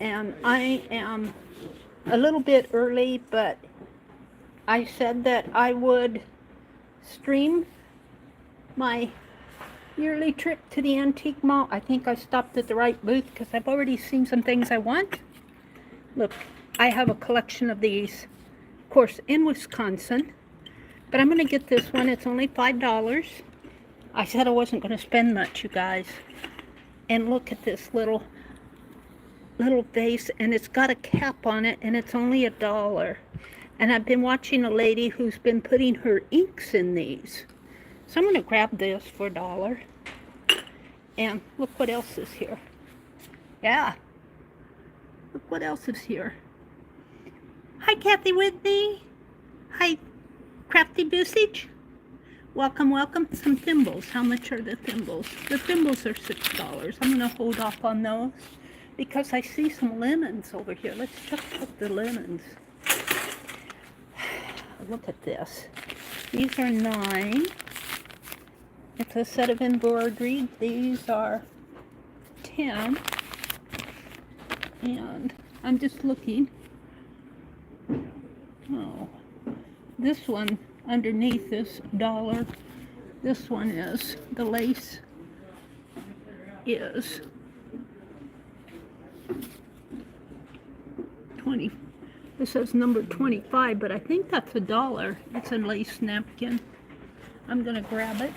and I am a little bit early, but I said that I would stream my yearly trip to the antique mall. I think I stopped at the right booth because I've already seen some things I want. Look, I have a collection of these, of course, in Wisconsin, but I'm going to get this one. It's only $5. I said I wasn't going to spend much, you guys. And look at this little vase, and it's got a cap on it, and it's only $1. And I've been watching a lady who's been putting her inks in these. So I'm going to grab this for $1. And look what else is here. Yeah. Look what else is here. Hi, Kathy Whitney. Hi, Crafty Visage. Welcome, welcome. Some thimbles. How much are the thimbles? The thimbles are $6. I'm going to hold off on those because I see some lemons over here. Let's check out the lemons. Look at this. These are $9. It's a set of embroidery. These are $10. And I'm just looking. Oh, this one underneath is $1. This one is, the lace is 20. This says number 25, but I think that's $1. It's a lace napkin. I'm gonna grab it.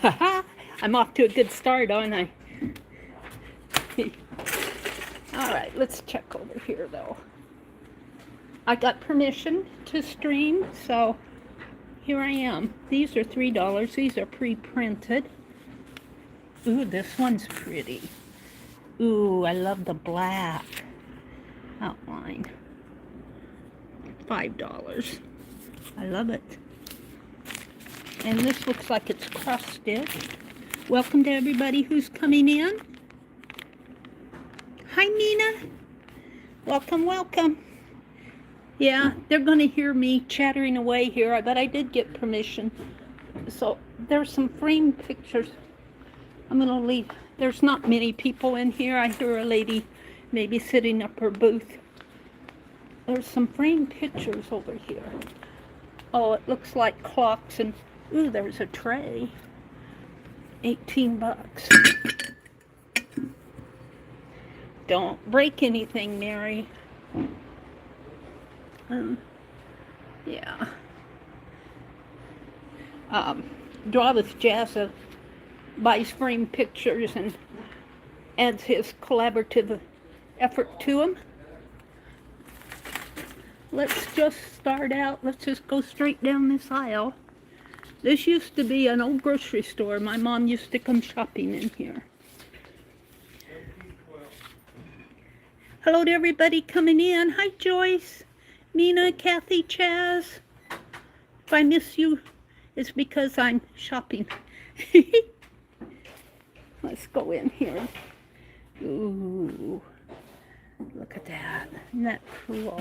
Haha, I'm off to a good start, aren't I? All right, let's check over here though. I got permission to stream, so here I am. These are $3. These are pre-printed. Ooh, this one's pretty. Ooh, I love the black outline. $5. I love it. And this looks like it's cross-stitched. Welcome to everybody who's coming in. Hi, Nina. Welcome, welcome. Yeah, they're going to hear me chattering away here, but I did get permission. So there's some framed pictures. I'm going to leave. There's not many people in here. I hear a lady maybe sitting up her booth. There's some framed pictures over here. Oh, it looks like clocks and, ooh, there's a tray. $18. Don't break anything, Mary. Yeah. Draw with Jazza buys framed pictures and adds his collaborative effort to them. Let's just start out. Let's just go straight down this aisle. This used to be an old grocery store. My mom used to come shopping in here. Hello to everybody coming in. Hi, Joyce, Nina, Kathy, Chaz. If I miss you, it's because I'm shopping. Let's go in here. Ooh, look at that. Isn't that cool?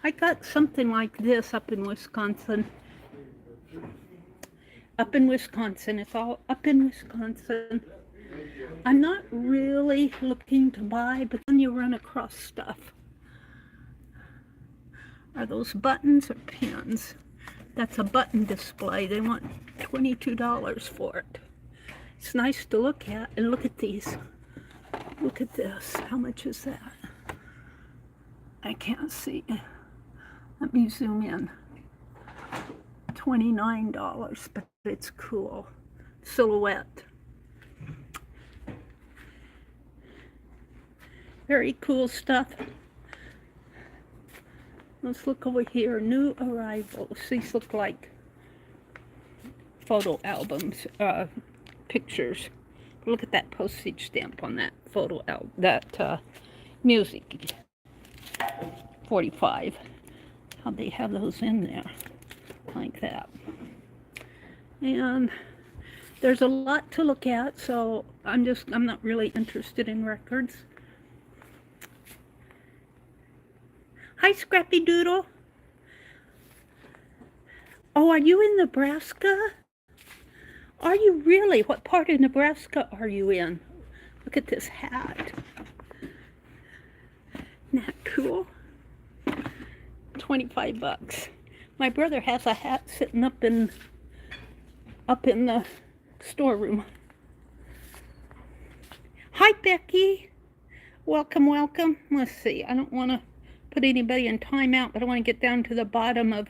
I got something like this up in Wisconsin. Up in Wisconsin. It's all up in Wisconsin. I'm not really looking to buy, but then you run across stuff. Are those buttons or pins? That's a button display. They want $22 for it. It's nice to look at. And look at these. Look at this. How much is that? I can't see. Let me zoom in. $29, but it's cool. Silhouette. Very cool stuff. Let's look over here. New arrivals. These look like photo albums, pictures. Look at that postage stamp on that photo album, that music. 45. How'd they have those in there? Like that. And there's a lot to look at, so I'm not really interested in records. Hi, Scrappy Doodle. Oh, are you in Nebraska? Are you really? What part of Nebraska are you in? Look at this hat. Schedule. 25 bucks. My brother has a hat sitting up in the storeroom. Hi, Becky. Welcome, welcome. Let's see. I don't want to put anybody in timeout, but I want to get down to the bottom of.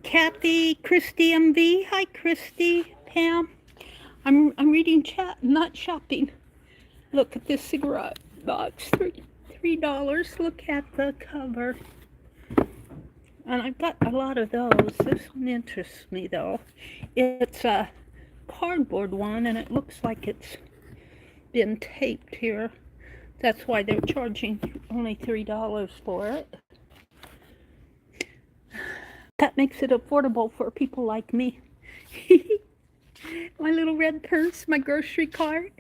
Kathy, Christy MV. Hi, Christy. Pam. I'm reading chat, not shopping. Look at this cigarette box. $3. Look at the cover. And I've got a lot of those. This one interests me, though. It's a cardboard one, and it looks like it's been taped here. That's why they're charging only $3 for it. That makes it affordable for people like me. My little red purse, my grocery cart.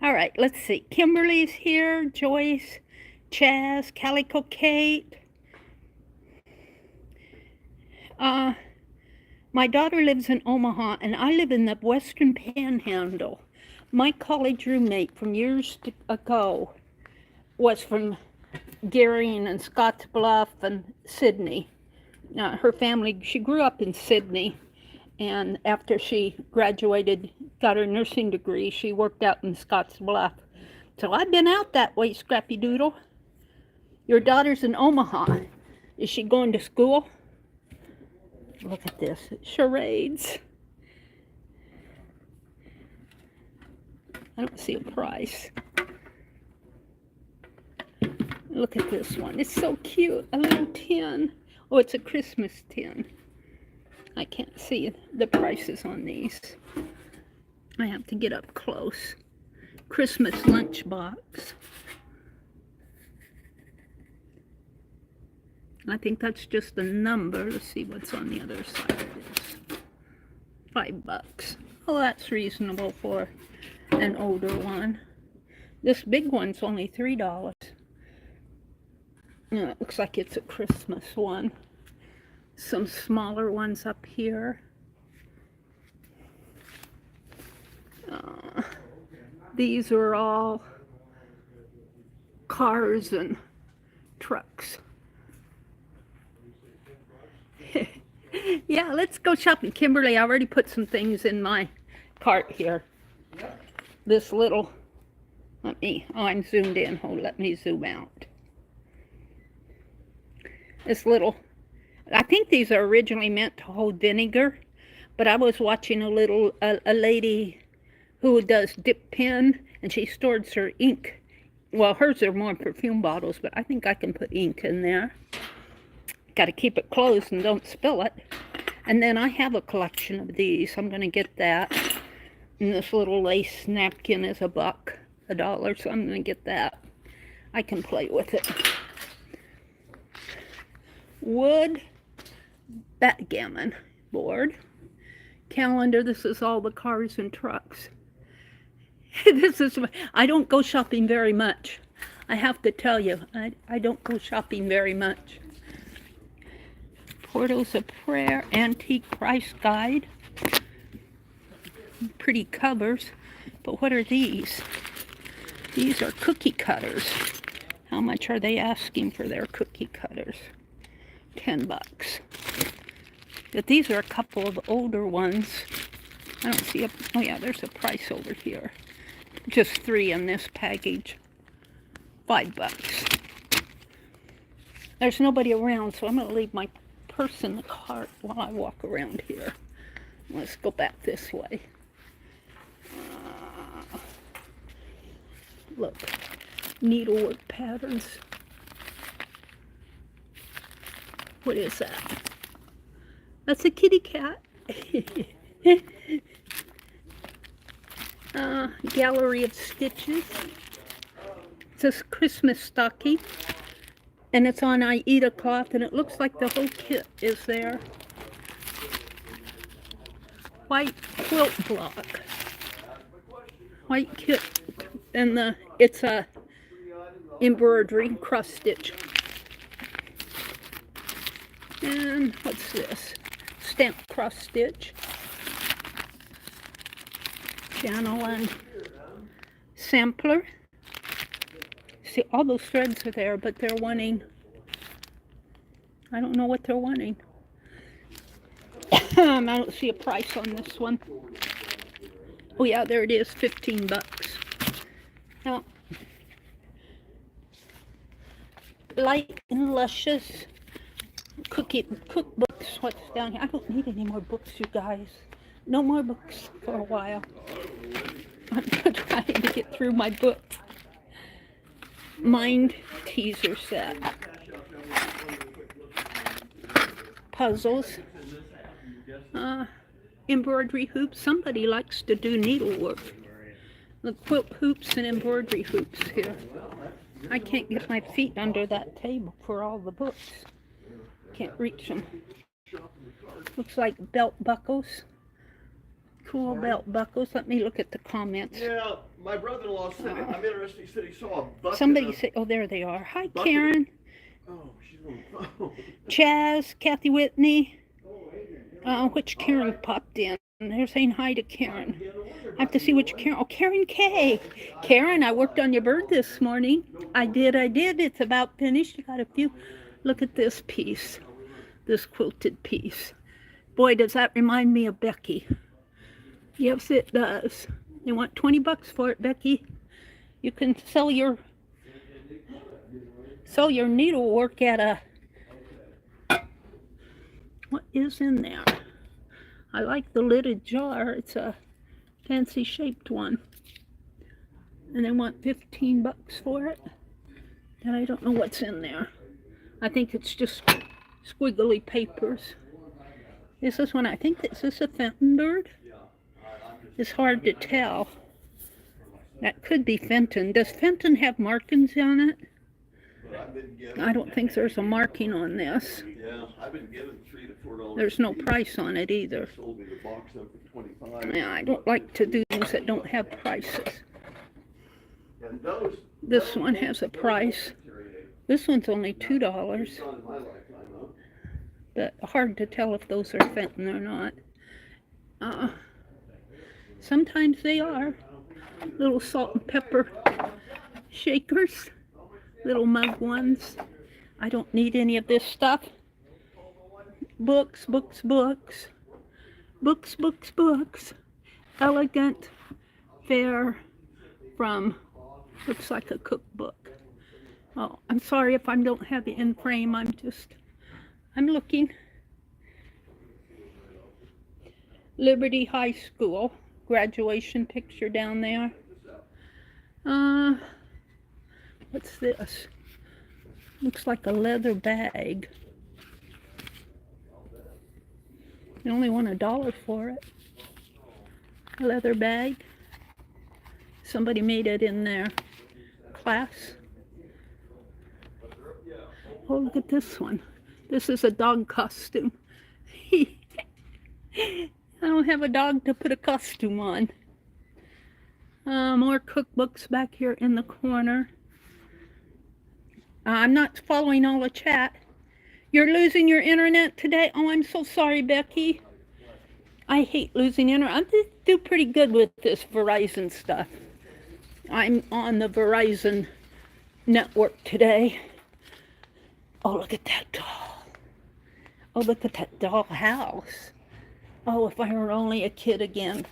All right, let's see. Kimberly's here, Joyce, Chaz, Calico Kate. My daughter lives in Omaha, and I live in the Western Panhandle. My college roommate from years ago was from Darien and Scottsbluff and Sydney. Her family, she grew up in Sydney, and after she graduated, got her nursing degree, she worked out in Scottsbluff. So I've been out that way, Scrappy Doodle. Your daughter's in Omaha. Is she going to school? Look at this, charades. I don't see a price. Look at this one, it's so cute, a little tin. Oh, it's a Christmas tin. I can't see the prices on these. I have to get up close. Christmas lunchbox. I think that's just a number. Let's see what's on the other side of this. $5. Oh, that's reasonable for an older one. This big one's only $3. Yeah, it looks like it's a Christmas one. Some smaller ones up here. These are all cars and trucks. Yeah, let's go shopping. Kimberly, I already put some things in my cart here. This little, I'm zoomed in. Hold, let me zoom out. This little, I think these are originally meant to hold vinegar, but I was watching a lady who does dip pen, and she stores her ink. Well, hers are more perfume bottles, but I think I can put ink in there. Got to keep it closed and don't spill it. And then I have a collection of these. I'm going to get that. And this little lace napkin is $1, so I'm going to get that. I can play with it. Wood backgammon board. Calendar. This is all the cars and trucks. I don't go shopping very much. I have to tell you, I don't go shopping very much. Portals of Prayer Antique Price Guide. Pretty covers, but what are these? These are cookie cutters. How much are they asking for their cookie cutters? $10. But these are a couple of older ones. I don't see oh yeah, there's a price over here. Just 3 in this package. $5. There's nobody around, so I'm going to leave my purse in the cart while I walk around here. Let's go back this way. Look, needlework patterns. What is that? That's a kitty cat. Gallery of stitches. It's a Christmas stocking. And it's on Aida cloth, and it looks like the whole kit is there. White quilt block. White kit, and it's a embroidery cross stitch. And what's this? Stamped cross stitch. Channel and sampler. See, all those threads are there, but they're wanting, I don't know what they're wanting. I don't see a price on this one. Oh yeah, there it is, 15 bucks. Now, light and luscious cookbooks. What's down here? I don't need any more books, you guys. No more books for a while. I'm trying to get through my book. Mind teaser set. Puzzles. Embroidery hoops. Somebody likes to do needlework. The quilt hoops and embroidery hoops here. I can't get my feet under that table for all the books. Can't reach them. Looks like belt buckles. Cool belt buckles. Let me look at the comments. Yeah, my brother-in-law said, I'm interested, he said he saw a bucket. Somebody said, oh, there they are. Hi, Karen. Oh, she's on the phone. Chaz, Kathy Whitney. Which Karen popped in? They're saying hi to Karen. I have to see which Karen. Oh, Karen K. Karen, I worked on your bird this morning. I did. It's about finished. You got a few. Look at this piece. This quilted piece. Boy, does that remind me of Becky. Yes, it does. They want 20 bucks for it, Becky. You can sell your needlework at a... What is in there? I like the lidded jar. It's a fancy shaped one. And they want 15 bucks for it. And I don't know what's in there. I think it's just squiggly papers. This is one, I think, is this a Fenton bird? It's hard to tell. That could be Fenton. Does Fenton have markings on it? I don't think there's a marking on this. Yeah, I've been given $3 to $4. There's no price on it either. Sold me the box up for 25. Yeah, I don't like to do things that don't have prices. And those, This one has a price. This one's only $2. But hard to tell if those are Fenton or not. Sometimes they are. Little salt and pepper shakers. Little mug ones. I don't need any of this stuff. Books, books, books. Books, books, books. Elegant fare from, looks like a cookbook. Oh, I'm sorry if I don't have it in frame. I'm looking. Liberty High School. Graduation picture down there. What's this? Looks like a leather bag. They only want $1 for it. A leather bag. Somebody made it in their class. Oh, look at this one. This is a dog costume. I don't have a dog to put a costume on. More cookbooks back here in the corner. I'm not following all the chat. You're losing your internet today? Oh, I'm so sorry, Becky. I hate losing internet. I do pretty good with this Verizon stuff. I'm on the Verizon network today. Oh, look at that doll. Oh, look at that doll house. Oh, if I were only a kid again.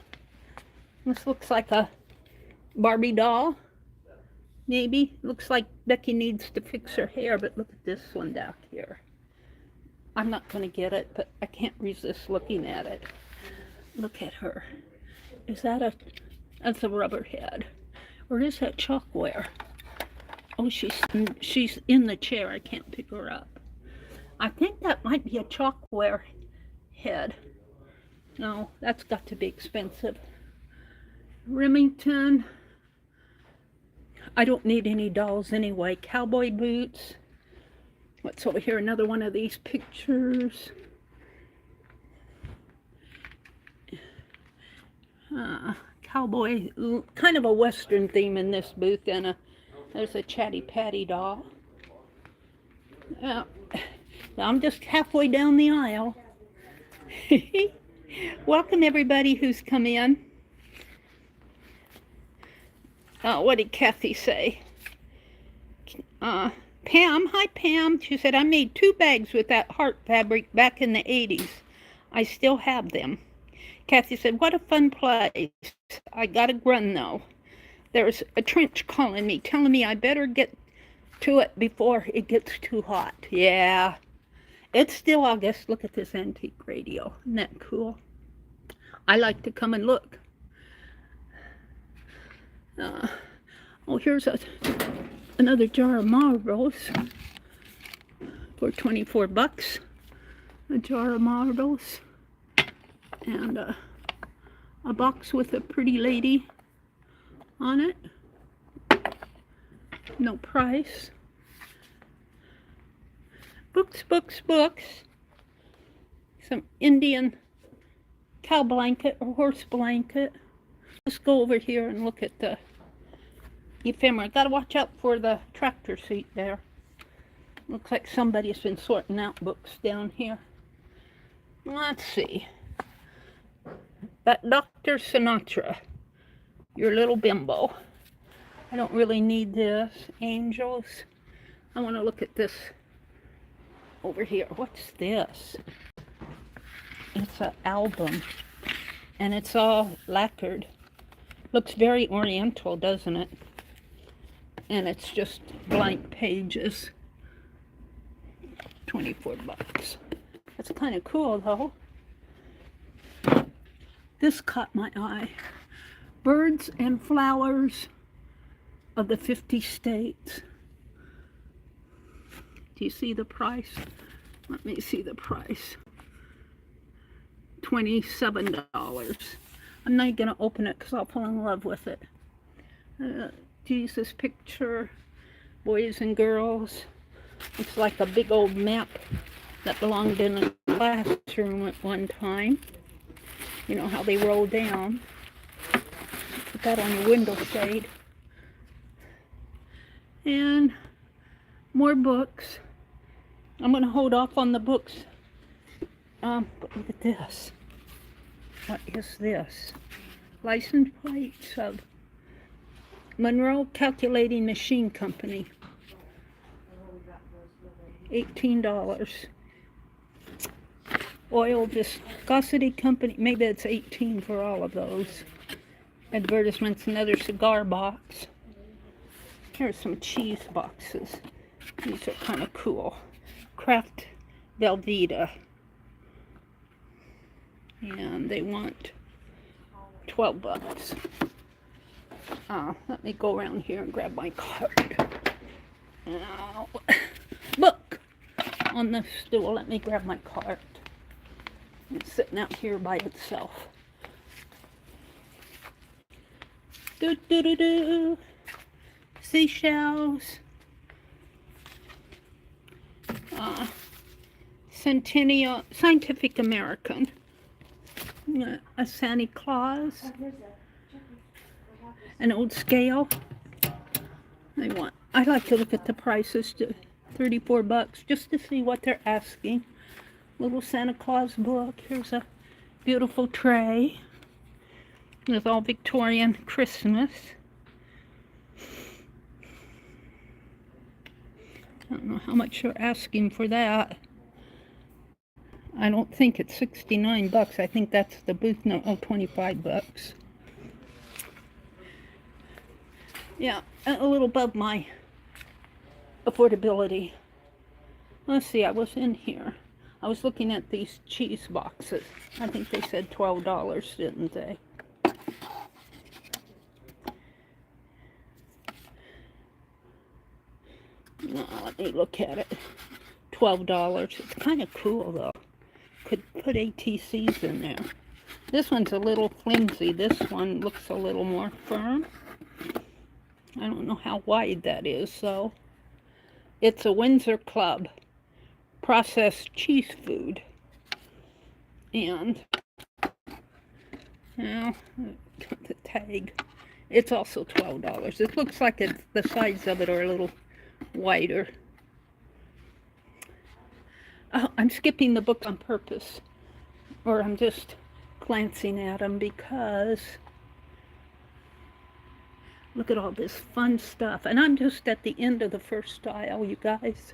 This looks like a Barbie doll. Maybe. Looks like Becky needs to fix her hair, but look at this one down here. I'm not going to get it, but I can't resist looking at it. Look at her. Is that that's a rubber head. Or is that chalkware? Oh, she's in the chair. I can't pick her up. I think that might be a chalkware head. No, that's got to be expensive. Remington. I don't need any dolls anyway. Cowboy boots. What's over here? Another one of these pictures. Cowboy, kind of a Western theme in this booth, and there's a Chatty Patty doll. Now I'm just halfway down the aisle. Welcome everybody who's come in. What did Kathy say? Pam, hi Pam. She said, I made 2 bags with that heart fabric back in the 80s. I still have them. Kathy said, what a fun place. I gotta run though. There's a trench calling me, telling me I better get to it before it gets too hot. Yeah, it's still August. Look at this antique radio. Isn't that cool? I like to come and look. Oh, here's another jar of marbles for 24 bucks. A jar of marbles. And a box with a pretty lady on it. No price. Books, books, books. Some Indian cow blanket or horse blanket. Let's go over here and look at the ephemera. Gotta watch out for the tractor seat there. Looks like somebody's been sorting out books down here. Let's see. That Dr. Sinatra. Your little bimbo. I don't really need this. Angels. I want to look at this over here. What's this? It's an album. And it's all lacquered. Looks very oriental, doesn't it? And it's just blank pages. 24 bucks. That's kind of cool, though. This caught my eye. Birds and Flowers of the 50 States. Do you see the price? Let me see the price. $27. I'm not going to open it because I'll fall in love with it. Jesus picture, boys and girls. It's like a big old map that belonged in a classroom at one time. You know how they roll down. Put that on your window shade. And more books. I'm going to hold off on the books. But look at this. What is this? License plates of Monroe Calculating Machine Company. $18. Oil Viscosity Company. Maybe it's 18 for all of those. Advertisements. Another cigar box. Here's some cheese boxes. These are kind of cool. Kraft Velveeta. And they want 12 bucks. Let me go around here and grab my card. Now, book on the stool. Let me grab my card. It's sitting out here by itself. Do do do do. Seashells. Centennial Scientific American. A Santa Claus. An old scale. I like to look at the prices to 34 bucks just to see what they're asking. Little Santa Claus book. Here's a beautiful tray with all Victorian Christmas. I don't know how much you're asking for that. I don't think it's 69 bucks. I think that's the booth note. Oh, 25 bucks. Yeah, a little above my affordability. Let's see, I was in here. I was looking at these cheese boxes. I think they said $12, didn't they? No, let me look at it. $12. It's kind of cool, though. Could put ATCs in there. This one's a little flimsy. This one looks a little more firm. I don't know how wide that is, so. It's a Windsor Club processed cheese food. And, now, the tag. It's also $12. It looks like the sides of it are a little wider. Oh, I'm skipping the book on purpose, or I'm just glancing at them because Look at all this fun stuff. And I'm just at the end of the first aisle, you guys.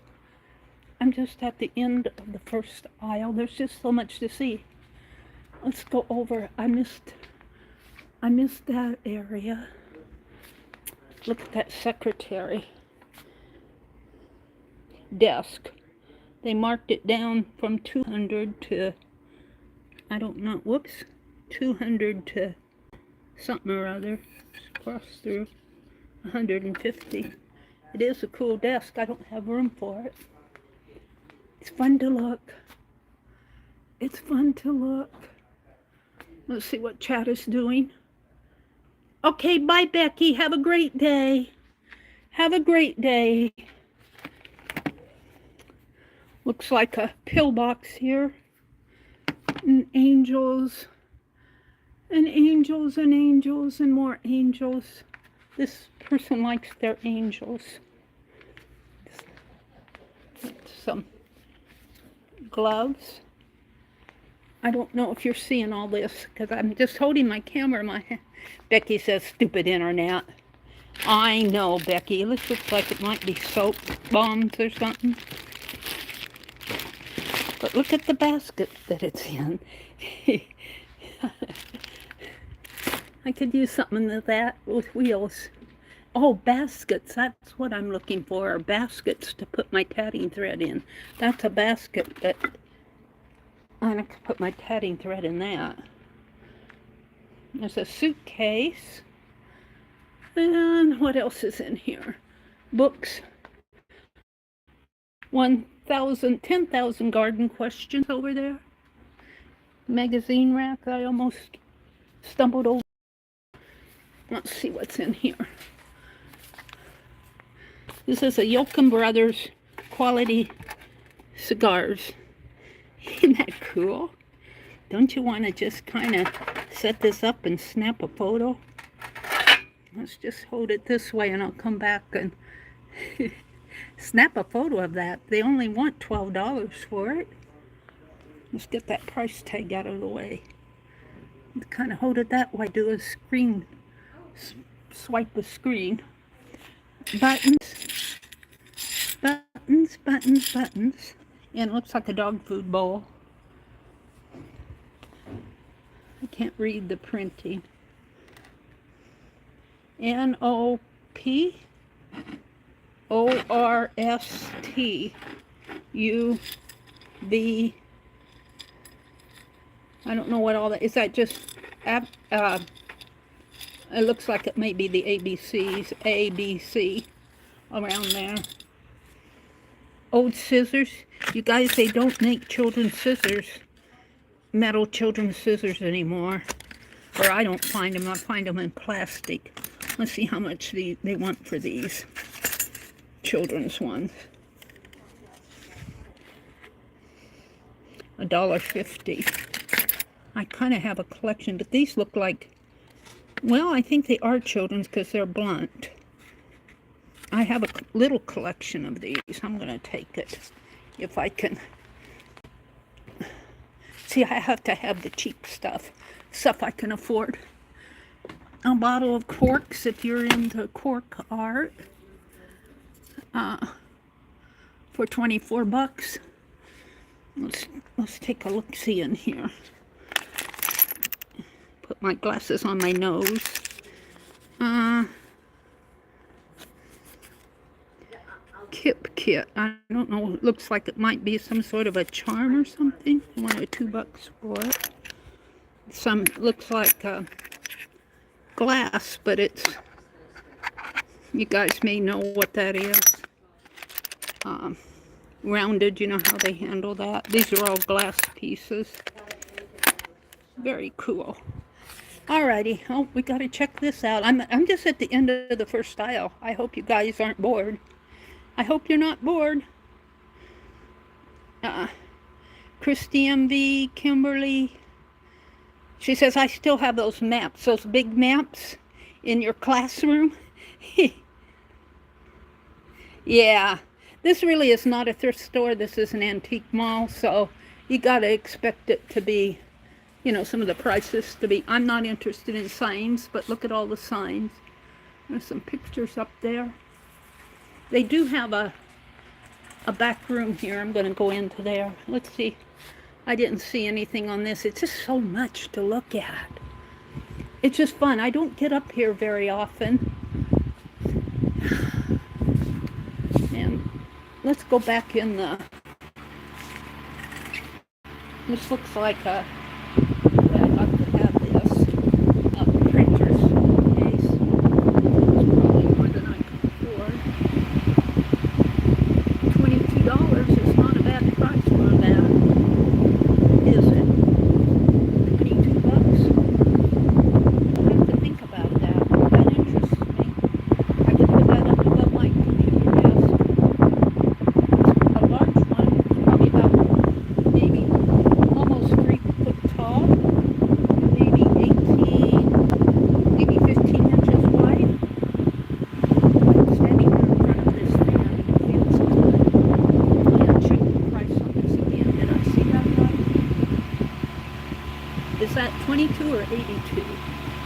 I'm just at the end of the first aisle. There's just so much to see. Let's go over. I missed that area. Look at that secretary desk. They marked it down from 200 to, I don't know, whoops, 200 to something or other. Cross through 150. It is a cool desk. I don't have room for it. It's fun to look. It's fun to look. Let's see what Chad is doing. Okay, bye, Becky. Have a great day. Have a great day. Looks like a pillbox here. And angels. And angels and angels and more angels. This person likes their angels. Some gloves. I don't know if you're seeing all this because I'm just holding my camera in my hand. Becky says, stupid internet. I know, Becky. This looks like it might be soap bombs or something. But look at the basket that it's in. I could use something like that with wheels. Oh, baskets. That's what I'm looking for. Baskets to put my tatting thread in. That's a basket that I could put my tatting thread in that. There's a suitcase. And what else is in here? Books. 10,000 garden questions over there. Magazine rack I almost stumbled over. Let's see what's in here. This is a Yoakum Brothers quality cigars. Isn't that cool? Don't you want to just kind of set this up and snap a photo? Let's just hold it this way and I'll come back and snap a photo of that. They only want $12 for it. Let's get that price tag out of the way. Kind of hold it that way. Do a screen, swipe the screen. Buttons, buttons, buttons, buttons. And it looks like a dog food bowl. I can't read the printing. NOPORSTUV. I don't know what all that is. That just it looks like it may be the ABCs, ABC around there. Old scissors. You guys, they don't make children's scissors, metal children's scissors anymore. Or I don't find them. I find them in plastic. Let's see how much they want for these children's ones. $1.50. I kind of have a collection, but these look like, well, I think they are children's because they're blunt. I have a little collection of these. I'm going to take it if I can. See, I have to have the cheap stuff I can afford. A bottle of corks if you're into cork art for 24 bucks. Let's take a look-see in here. Put my glasses on my nose. Kit. I don't know. It looks like it might be some sort of a charm or something. $1 or $2 for it. Some looks like glass, but it's. You guys may know what that is. Rounded. You know how they handle that. These are all glass pieces. Very cool. Alrighty, oh, we gotta check this out. I'm just at the end of the first aisle. I hope you guys aren't bored. I hope you're not bored. Christy MV, Kimberly. She says, I still have those maps, those big maps in your classroom. Yeah, this really is not a thrift store. This is an antique mall, so you gotta expect it to be, you know, some of the prices to be. I'm not interested in signs, but look at all the signs. There's some pictures up there. They do have a back room here. I'm going to go into there. Let's see. I didn't see anything on this. It's just so much to look at. It's just fun. I don't get up here very often. And let's go back in the... This looks like a... I'd like to have this printer's case. It's probably more than I can afford. $22 is not a bad price for that, is it? 22 bucks? I have to think about that. That interests me. I could put that up above my computer desk. A large one, probably about maybe almost 3 foot tall, maybe 18, maybe 15 inches wide. Standing in front of this fan feels good. Yeah, check the price on this again. Did I see that right? Is that 22 or 82?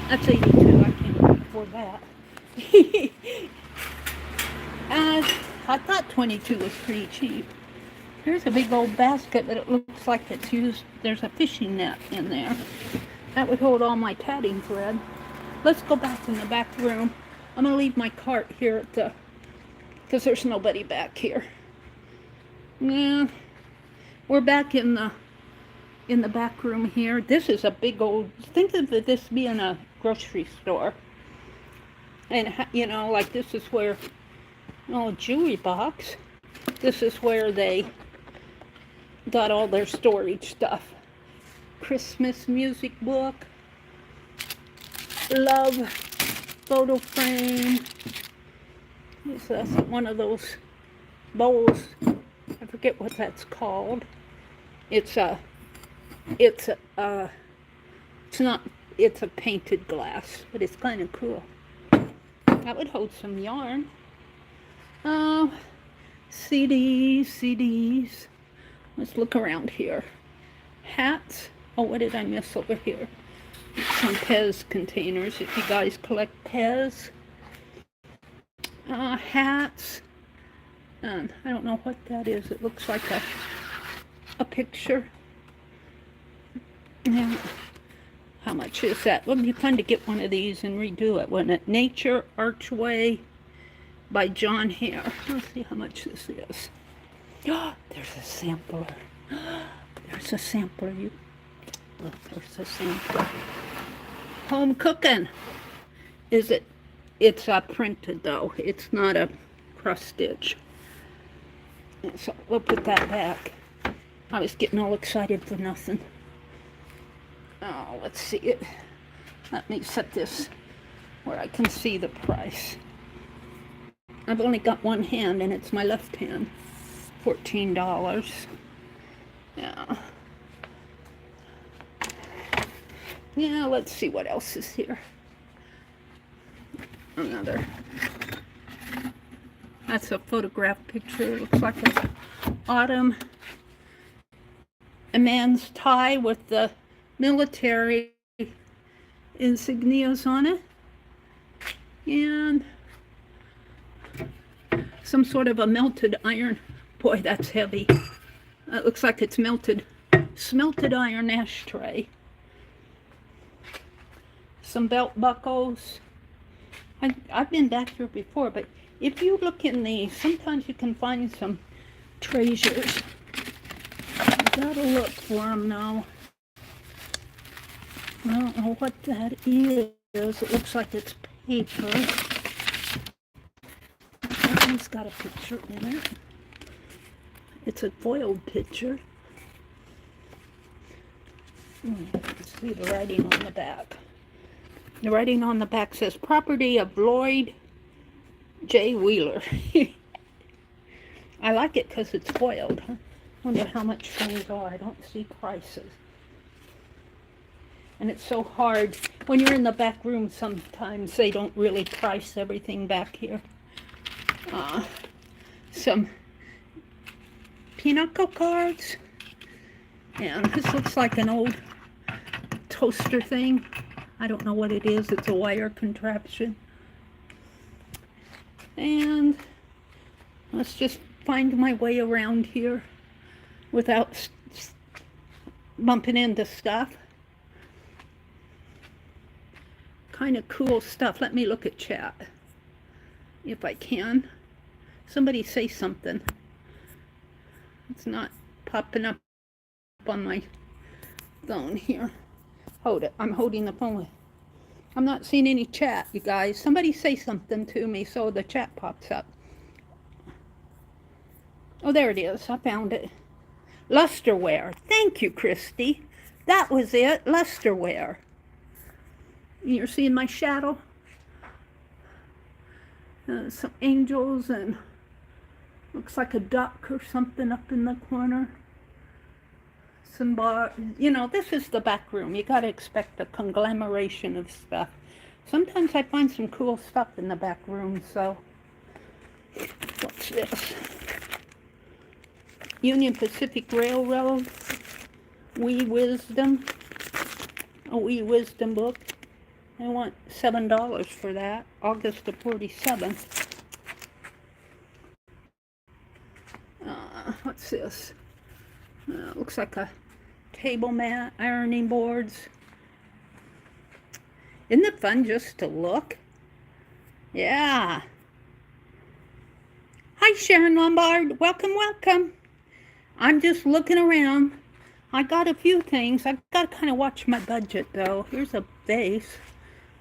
That's 82. I can't afford that. I thought 22 was pretty cheap. Here's a big old basket, but it looks like it's used. There's a fishing net in there. That would hold all my tatting thread. Let's go back in the back room. I'm going to leave my cart here at the... because there's nobody back here. Yeah. We're back in the back room here. This is a big old... Think of this being a grocery store. And, you know, like this is where... Oh, jewelry box. This is where they got all their storage stuff. Christmas music book. Love photo frame. Is that one of those bowls? I forget what that's called. It's a painted glass, but it's kind of cool. That would hold some yarn. CDs. Let's look around here. Hats. Oh, what did I miss over here? Some Pez containers, if you guys collect Pez. Hats. I don't know what that is. It looks like a picture. Yeah. How much is that? Would be fun to get one of these and redo it, wouldn't it? Nature Archway by John Hare. Let's see how much this is. Oh, there's a sampler. There's a sampler. Look, there's a sampler. Home cooking. Is it? It's printed though. It's not a cross stitch. So we'll put that back. I was getting all excited for nothing. Oh, let's see it. Let me set this where I can see the price. I've only got one hand and it's my left hand. $14. Yeah. Yeah, let's see what else is here. Another. That's a photograph picture. It looks like it's autumn. A man's tie with the military insignias on it. And some sort of a melted iron. Boy, that's heavy. It looks like it's smelted iron ashtray. Some belt buckles. I've been back here before, but if you look in these, sometimes you can find some treasures. You gotta look for them now. I don't know what that is. It looks like it's paper. That one's got a picture in it. It's a foiled picture. Let's see the writing on the back. The writing on the back says, property of Lloyd J. Wheeler. I like it because it's foiled. I wonder how much things are. I don't see prices. And it's so hard. When you're in the back room, sometimes they don't really price everything back here. Some pinochle cards. And this looks like an old toaster thing. I don't know what it is. It's a wire contraption. And let's just find my way around here without bumping into stuff. Kind of cool stuff. Let me look at chat if I can. Somebody say something. It's not popping up on my phone here. Hold it. I'm holding the phone. I'm not seeing any chat, you guys. Somebody say something to me so the chat pops up. Oh, there it is. I found it. Lusterware. Thank you, Christy. That was it. Lusterware. You're seeing my shadow? Some angels and looks like a duck or something up in the corner. Some bar. You know, this is the back room. You got to expect a conglomeration of stuff. Sometimes I find some cool stuff in the back room, so. What's this? Union Pacific Railroad. Wee Wisdom. A Wee Wisdom book. I want $7 for that. August of 47. What's this? Looks like a table mat, ironing boards. Isn't it fun just to look? Yeah. Hi, Sharon Lombard. Welcome, welcome. I'm just looking around. I got a few things. I've got to kind of watch my budget, though. Here's a vase.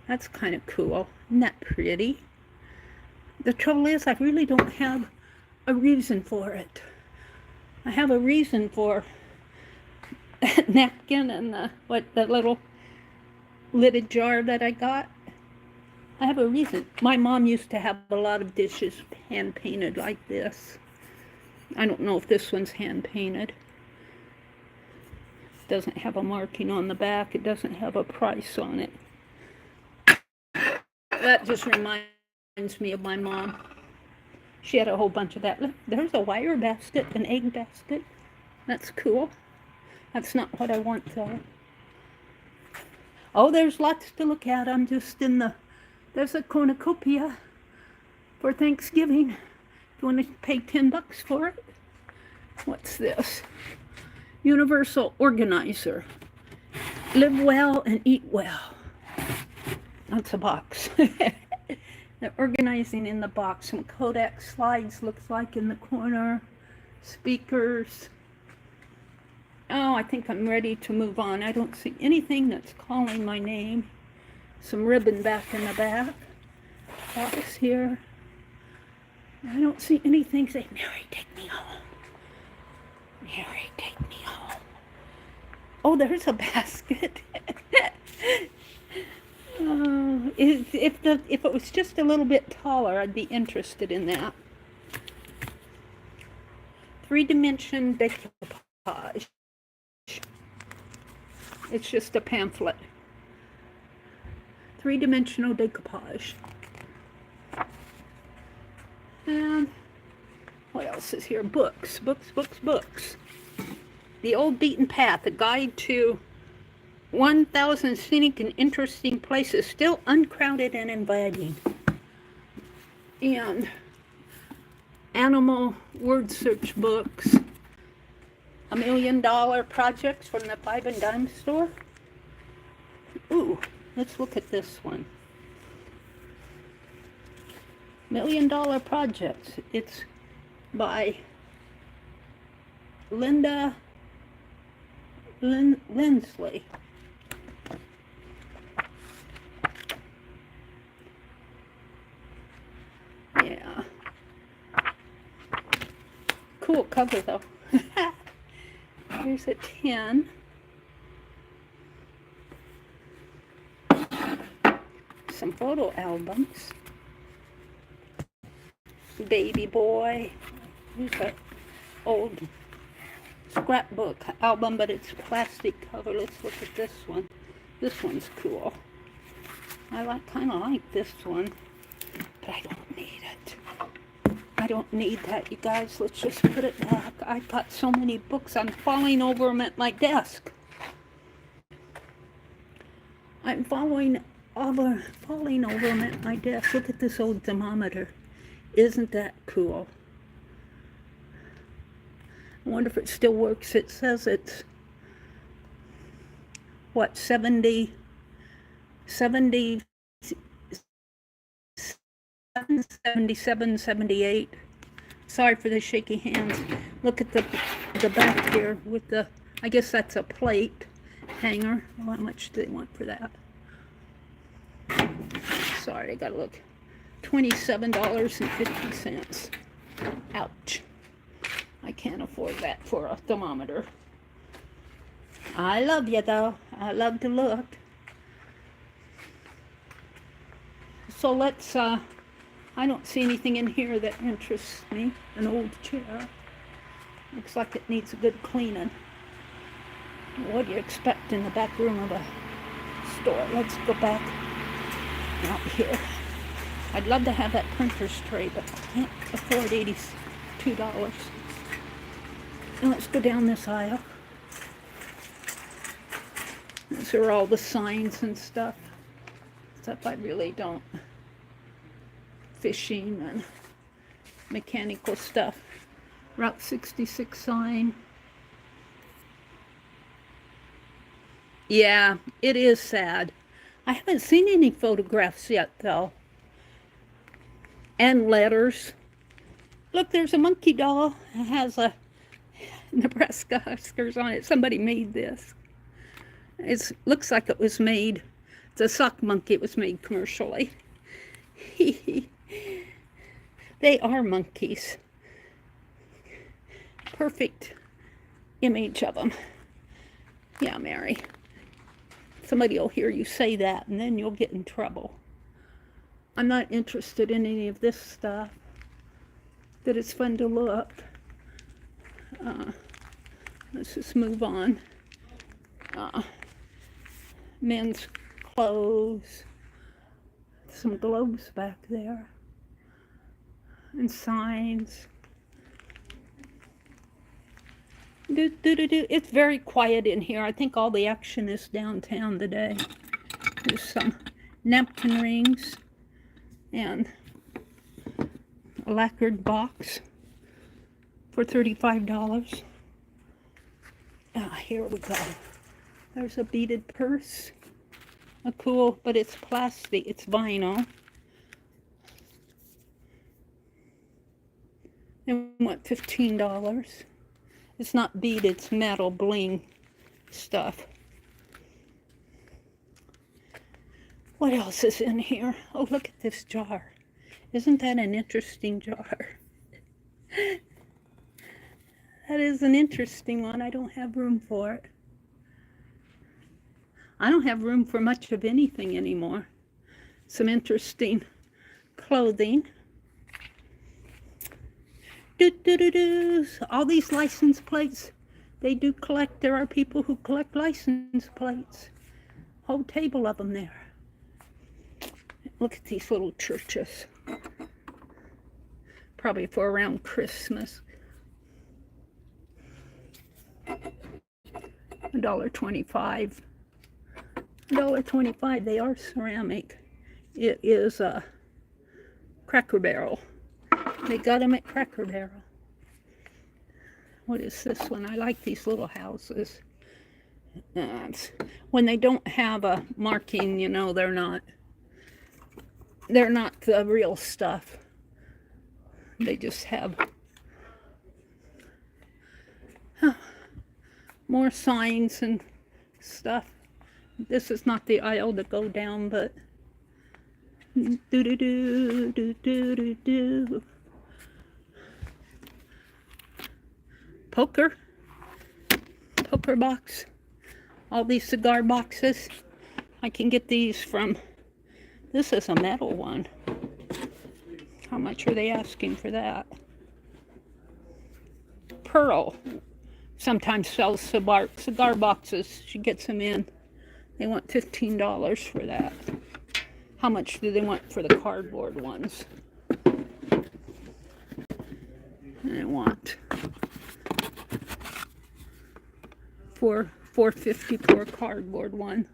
That's kind of cool. Isn't that pretty? The trouble is, I really don't have a reason for it. I have a reason for that napkin and that little lidded jar that I got. I have a reason. My mom used to have a lot of dishes hand painted like this. I don't know if this one's hand painted. It doesn't have a marking on the back. It doesn't have a price on it. That just reminds me of my mom. She had a whole bunch of that. Look, there's a wire basket, an egg basket. That's cool. That's not what I want, though. Oh, there's lots to look at. I'm just in the... There's a cornucopia for Thanksgiving. You want to pay $10 for it? What's this? Universal Organizer. Live well and eat well. That's a box. They're organizing in the box. Some Kodak slides looks like in the corner. Speakers. Oh, I think I'm ready to move on. I don't see anything that's calling my name. Some ribbon back in the back. Box here. I don't see anything. Say, Meri, take me home. Meri, take me home. Oh, there's a basket. If it was just a little bit taller, I'd be interested in that. 3-dimension decoupage. It's just a pamphlet. 3-dimensional decoupage. And what else is here? Books, books, books, books. The Old Beaten Path, a guide to 1,000 scenic and interesting places, still uncrowded and inviting. And animal word search books. $1 Million Projects from the 5 and Dime store. Ooh, let's look at this one. $1 Million Projects. It's by Linda Lindsley. Yeah. Cool cover though. Here's a 10. Some photo albums. Baby boy. Here's an old scrapbook album, but it's plastic cover. Let's look at this one. This one's cool. I kind of like this one, but I don't need it. I don't need that, you guys. Let's just put it back. I've got so many books. I'm falling over them at my desk. I'm falling over them at my desk. Look at this old thermometer. Isn't that cool? I wonder if it still works. It says it's, what, 70, 77, 78. Sorry for the shaky hands. Look at the back here with the, I guess that's a plate hanger. How much do they want for that? Sorry, I gotta look. $27.50. Ouch. I can't afford that for a thermometer. I love you though. I love to look. So let's, I don't see anything in here that interests me. An old chair. Looks like it needs a good cleaning. What do you expect in the back room of a store? Let's go back out here. I'd love to have that printer's tray, but I can't afford $82. And let's go down this aisle. These are all the signs and stuff. Stuff I really don't. Fishing and mechanical stuff. Route 66 sign. Yeah, it is sad. I haven't seen any photographs yet, though. And letters. Look, there's a monkey doll. It has a Nebraska Huskers on it. Somebody made this. It looks like it was made. It's a sock monkey. It was made commercially. They are monkeys. Perfect image of them. Yeah, Mary. Somebody will hear you say that, and then you'll get in trouble. I'm not interested in any of this stuff, but it's fun to look. Let's just move on. Men's clothes. Some globes back there. And signs. It's very quiet in here. I think all the action is downtown today. There's some napkin rings and a lacquered box for $35. Here we go. There's a beaded purse. A cool, but it's plastic. It's vinyl. They want $15. It's not beaded, it's metal bling stuff. What else is in here? Oh, look at this jar. Isn't that an interesting jar? That is an interesting one. I don't have room for it. I don't have room for much of anything anymore. Some interesting clothing. All these license plates, they do collect. There are people who collect license plates. Whole table of them there. Look at these little churches. Probably for around Christmas. $1.25. $1.25. They are ceramic. It is a Cracker Barrel. They got them at Cracker Barrel. What is this one? I like these little houses. When they don't have a marking, you know, they're not the real stuff. They just have more signs and stuff. This is not the aisle to go down, but poker box. All these cigar boxes. I can get these from, this is a metal one. How much are they asking for that? Pearl sometimes sells cigar boxes. She gets them in. They want $15 for that. How much do they want for the cardboard ones? They want $4.50 for a cardboard one.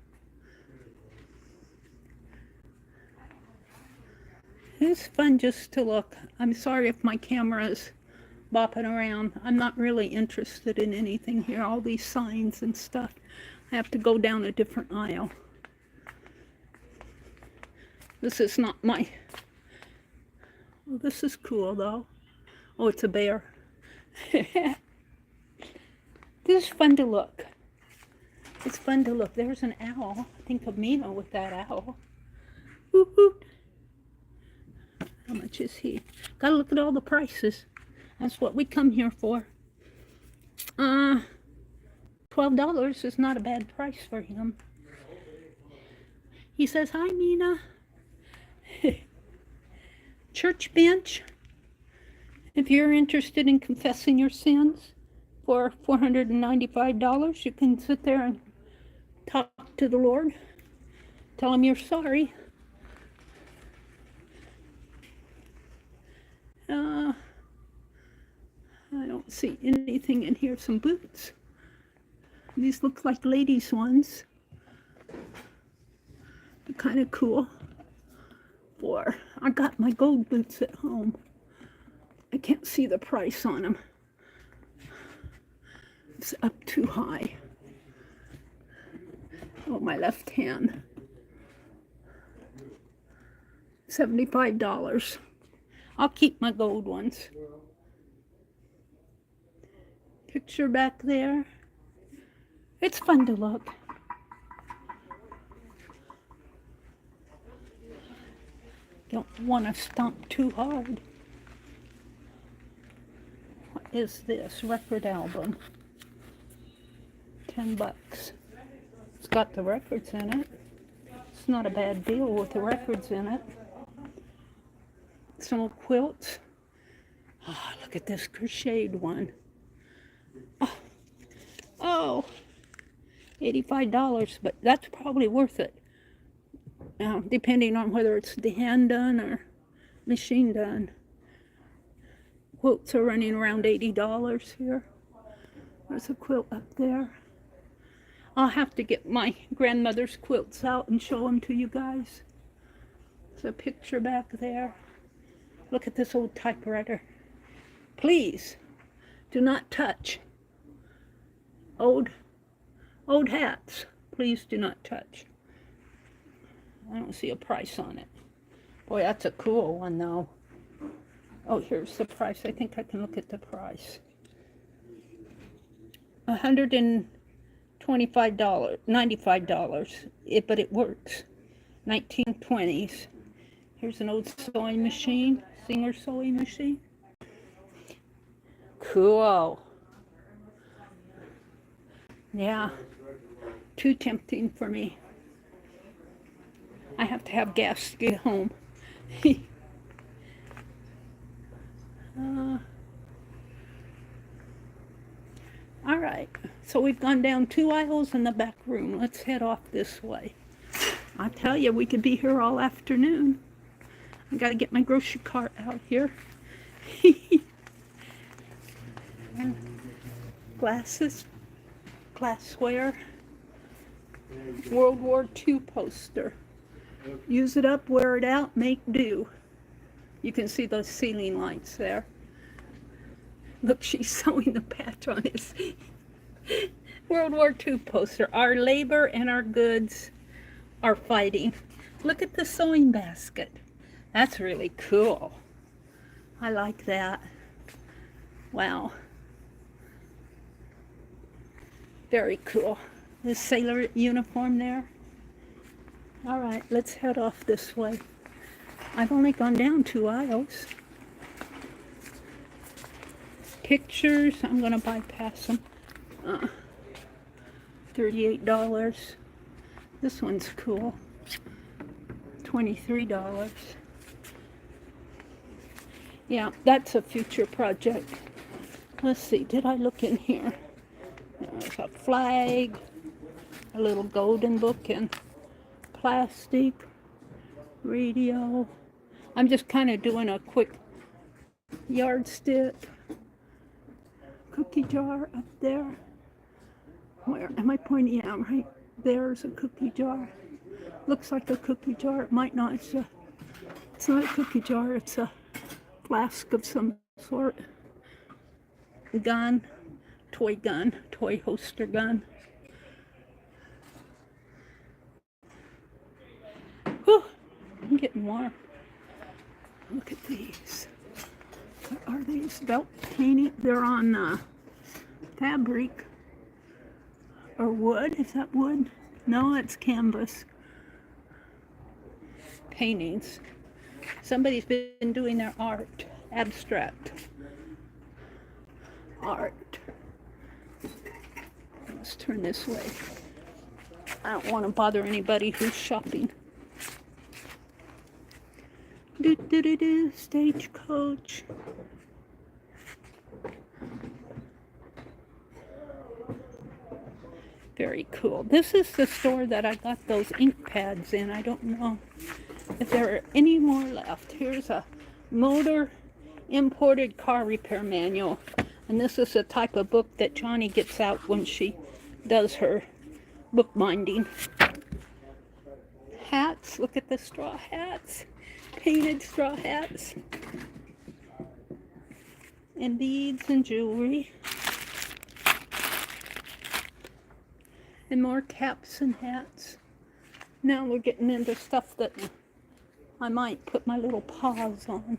It's fun just to look. I'm sorry if my camera's bopping around. I'm not really interested in anything here. All these signs and stuff. I have to go down a different aisle. This is not my... Oh, this is cool though. Oh, it's a bear. This is fun to look. It's fun to look. There's an owl. Think of Mina with that owl. Woot woot. How much is he? Gotta look at all the prices. That's what we come here for. $12 is not a bad price for him. He says, hi, Mina. Church bench. If you're interested in confessing your sins for $495, you can sit there and talk to the Lord. Tell him you're sorry. I don't see anything in here. Some boots. These look like ladies' ones. They're kind of cool. I got my gold boots at home. I can't see the price on them. It's up too high. Oh, my left hand. $75. I'll keep my gold ones. Picture back there. It's fun to look. Don't want to stomp too hard. What is this? Record album. $10. It's got the records in it. It's not a bad deal with the records in it. Some quilts. Oh, look at this crocheted one. Oh, $85, but that's probably worth it. Now, depending on whether it's the hand done or machine done. Quilts are running around $80 here. There's a quilt up there. I'll have to get my grandmother's quilts out and show them to you guys. There's a picture back there. Look at this old typewriter. Please do not touch. Old hats. Please do not touch. I don't see a price on it. Boy, that's a cool one though. Oh, here's the price. I think I can look at the price. $125, $95. But it works. 1920s. Here's an old sewing machine. Singer sewing machine. Cool. Yeah. Too tempting for me. I have to have gas to get home. All right, so we've gone down 2 aisles in the back room. Let's head off this way. I tell you, we could be here all afternoon. I gotta get my grocery cart out here. And glasses, glassware, World War II poster. Use it up, wear it out, make do. You can see those ceiling lights there. Look, she's sewing the patch on his World War II poster. Our labor and our goods are fighting. Look at the sewing basket. That's really cool. I like that. Wow. Very cool. The sailor uniform there. All right, let's head off this way. I've only gone down 2 aisles. Pictures, I'm gonna bypass them. $38. This one's cool. $23. Yeah, that's a future project. Let's see, did I look in here? There's a flag, a little golden book in plastic, radio. I'm just kind of doing a quick yardstick. Cookie jar up there. Where am I pointing at? Right there's a cookie jar. Looks like a cookie jar. It might not. It's a It's not a cookie jar, it's a flask of some sort. Gun, toy holster gun. Whew, I'm getting warm. Look at these. What are these? Belt painting? They're on fabric or wood. Is that wood? No, it's canvas. Paintings. Somebody's been doing their art. Abstract art. Let's turn this way. I don't want to bother anybody who's shopping. Stagecoach. Very cool. This is the store that I got those ink pads in. I don't know if there are any more left. Here's a motor imported car repair manual. And this is the type of book that Johnny gets out when she does her bookbinding. Hats. Look at the straw hats. Painted straw hats. And beads and jewelry. And more caps and hats. Now we're getting into stuff that I might put my little paws on.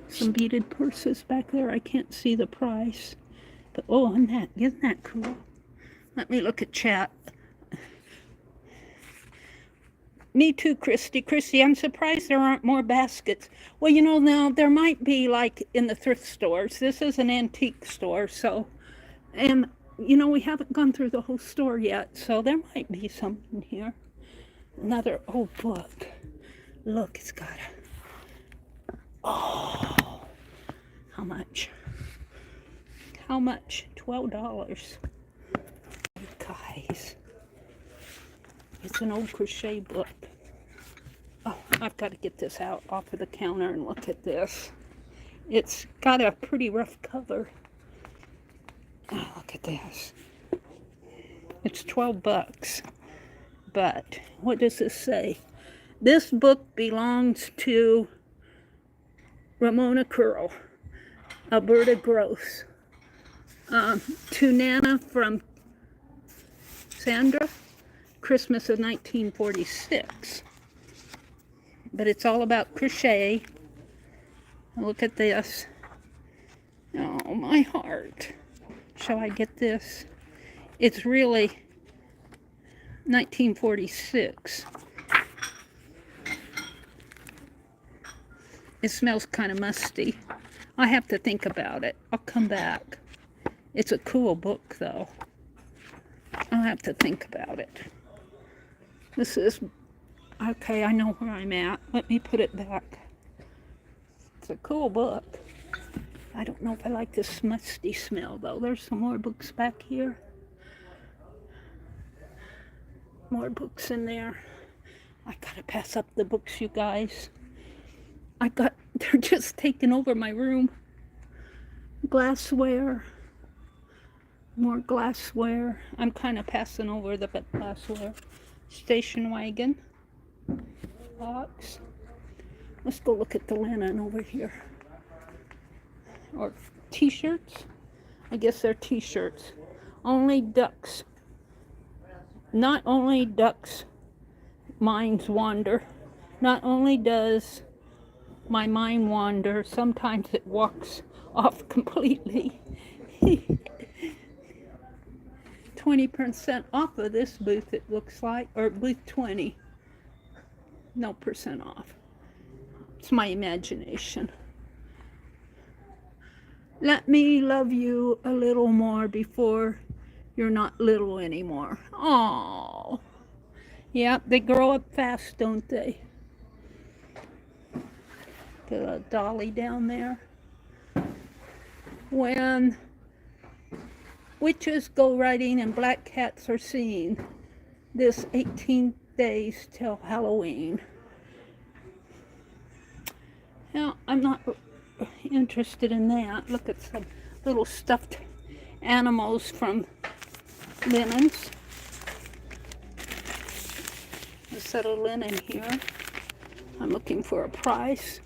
Some beaded purses back there. I can't see the price. But oh, isn't that cool? Let me look at chat. Me too, Christy. Christy, I'm surprised there aren't more baskets. Well, you know, now there might be, like in the thrift stores. This is an antique store, so, and you know, we haven't gone through the whole store yet, so there might be something here. Another old book. Look, it's got a, oh, how much? How much? $12. Guys. It's an old crochet book. Oh, I've got to get this out off of the counter and look at this. It's got a pretty rough cover. Oh, look at this. It's 12 bucks. But what does this say? This book belongs to Ramona Curl, Alberta Gross, to Nana from Sandra, Christmas of 1946. But it's all about crochet. Look at this. Oh, my heart. Shall I get this? It's really 1946. It smells kind of musty. I have to think about it. I'll come back. It's a cool book, though. I'll have to think about it. This is... Okay, I know where I'm at. Let me put it back. It's a cool book. I don't know if I like this musty smell, though. There's some more books back here. More books in there. I gotta pass up the books, you guys. They're just taking over my room. Glassware. More glassware. I'm kind of passing over the glassware. Station wagon. Box. Let's go look at the linen over here. Or t-shirts. I guess they're t-shirts. Only ducks. Not only ducks minds wander. Not only does my mind wander, sometimes it walks off completely. 20% off of this booth, it looks like, or booth 20. No percent off. It's my imagination. Let me love you a little more before you're not little anymore. Oh, yeah, they grow up fast, don't they? The dolly down there. When witches go riding and black cats are seen, this 18 days till Halloween. Now, I'm not interested in that. Look at some little stuffed animals from linens. A set of linen here. I'm looking for a price.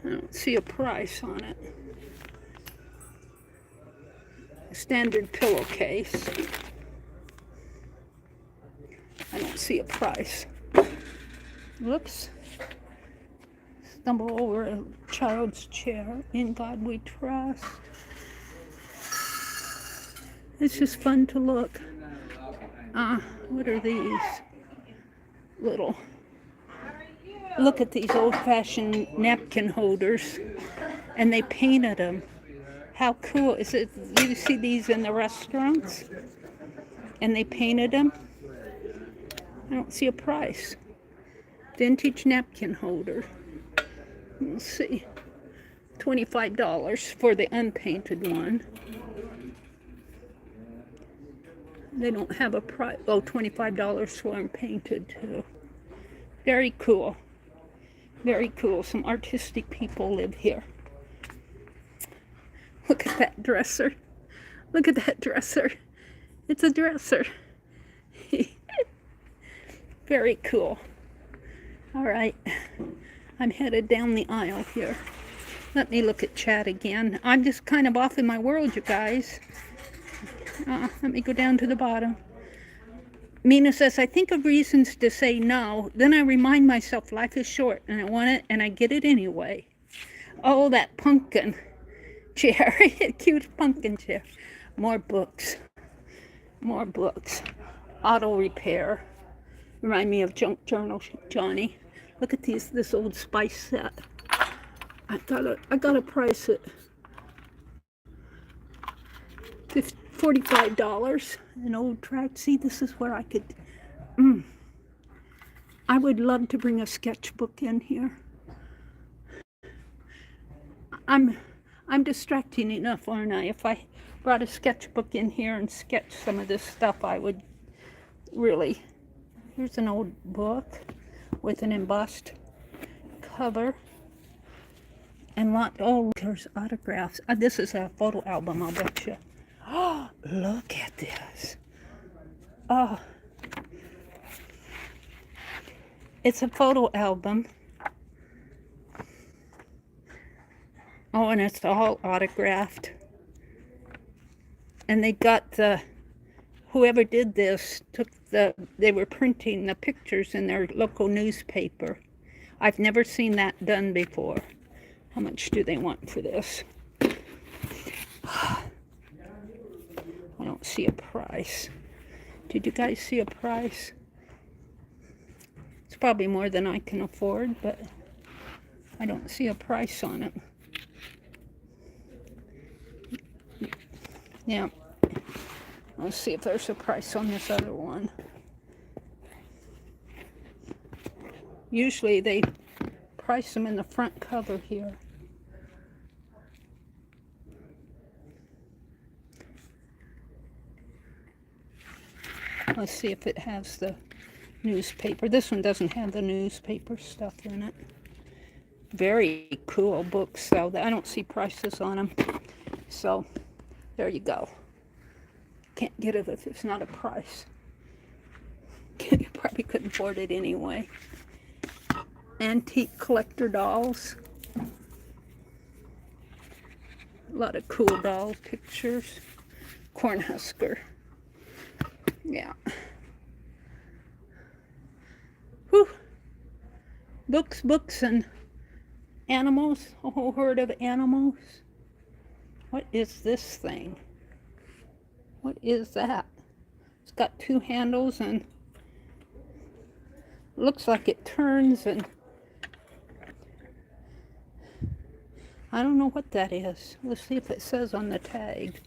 I don't see a price on it. Standard pillowcase. I don't see a price. Whoops. Stumble over a child's chair. In God we trust. It's just fun to look. What are these? Little. Look at these old-fashioned napkin holders. And they painted them. How cool is it? You see these in the restaurants? And they painted them. I don't see a price. Vintage napkin holder. Let's see. $25 for the unpainted one. They don't have a price. Oh, $25 for unpainted too. Very cool. Very cool. Some artistic people live here. Look at that dresser. Look at that dresser. It's a dresser. Very cool. All right. I'm headed down the aisle here. Let me look at chat again. I'm just kind of off in my world, you guys. Let me go down to the bottom. Mina says, I think of reasons to say no. Then I remind myself life is short and I want it and I get it anyway. Oh, that pumpkin chair. Cute pumpkin chair. More books. More books. Auto repair. Remind me of Junk Journal Johnny. Look at this old spice set. I gotta price it. $45. An old track. See, this is where I could. I would love to bring a sketchbook in here. I'm distracting enough, aren't I? If I brought a sketchbook in here and sketched some of this stuff, I would really. Here's an old book with an embossed cover. And there's autographs. This is a photo album, I'll bet you. Oh, look at this. Oh. It's a photo album. Oh, and it's all autographed. And they got whoever did this they were printing the pictures in their local newspaper. I've never seen that done before. How much do they want for this? I don't see a price. Did you guys see a price? It's probably more than I can afford, but I don't see a price on it. Yeah. Let's see if there's a price on this other one. Usually they price them in the front cover here. Let's see if it has the newspaper. This one doesn't have the newspaper stuff in it. Very cool books, though. I don't see prices on them. So, there you go. Can't get it if it's not a price. You probably couldn't afford it anyway. Antique collector dolls. A lot of cool doll pictures. Cornhusker. Yeah. Whew. Books, and animals. A whole herd of animals. What is this thing? What is that? It's got two handles and looks like it turns, and I don't know what that is. Let's see if it says on the tag.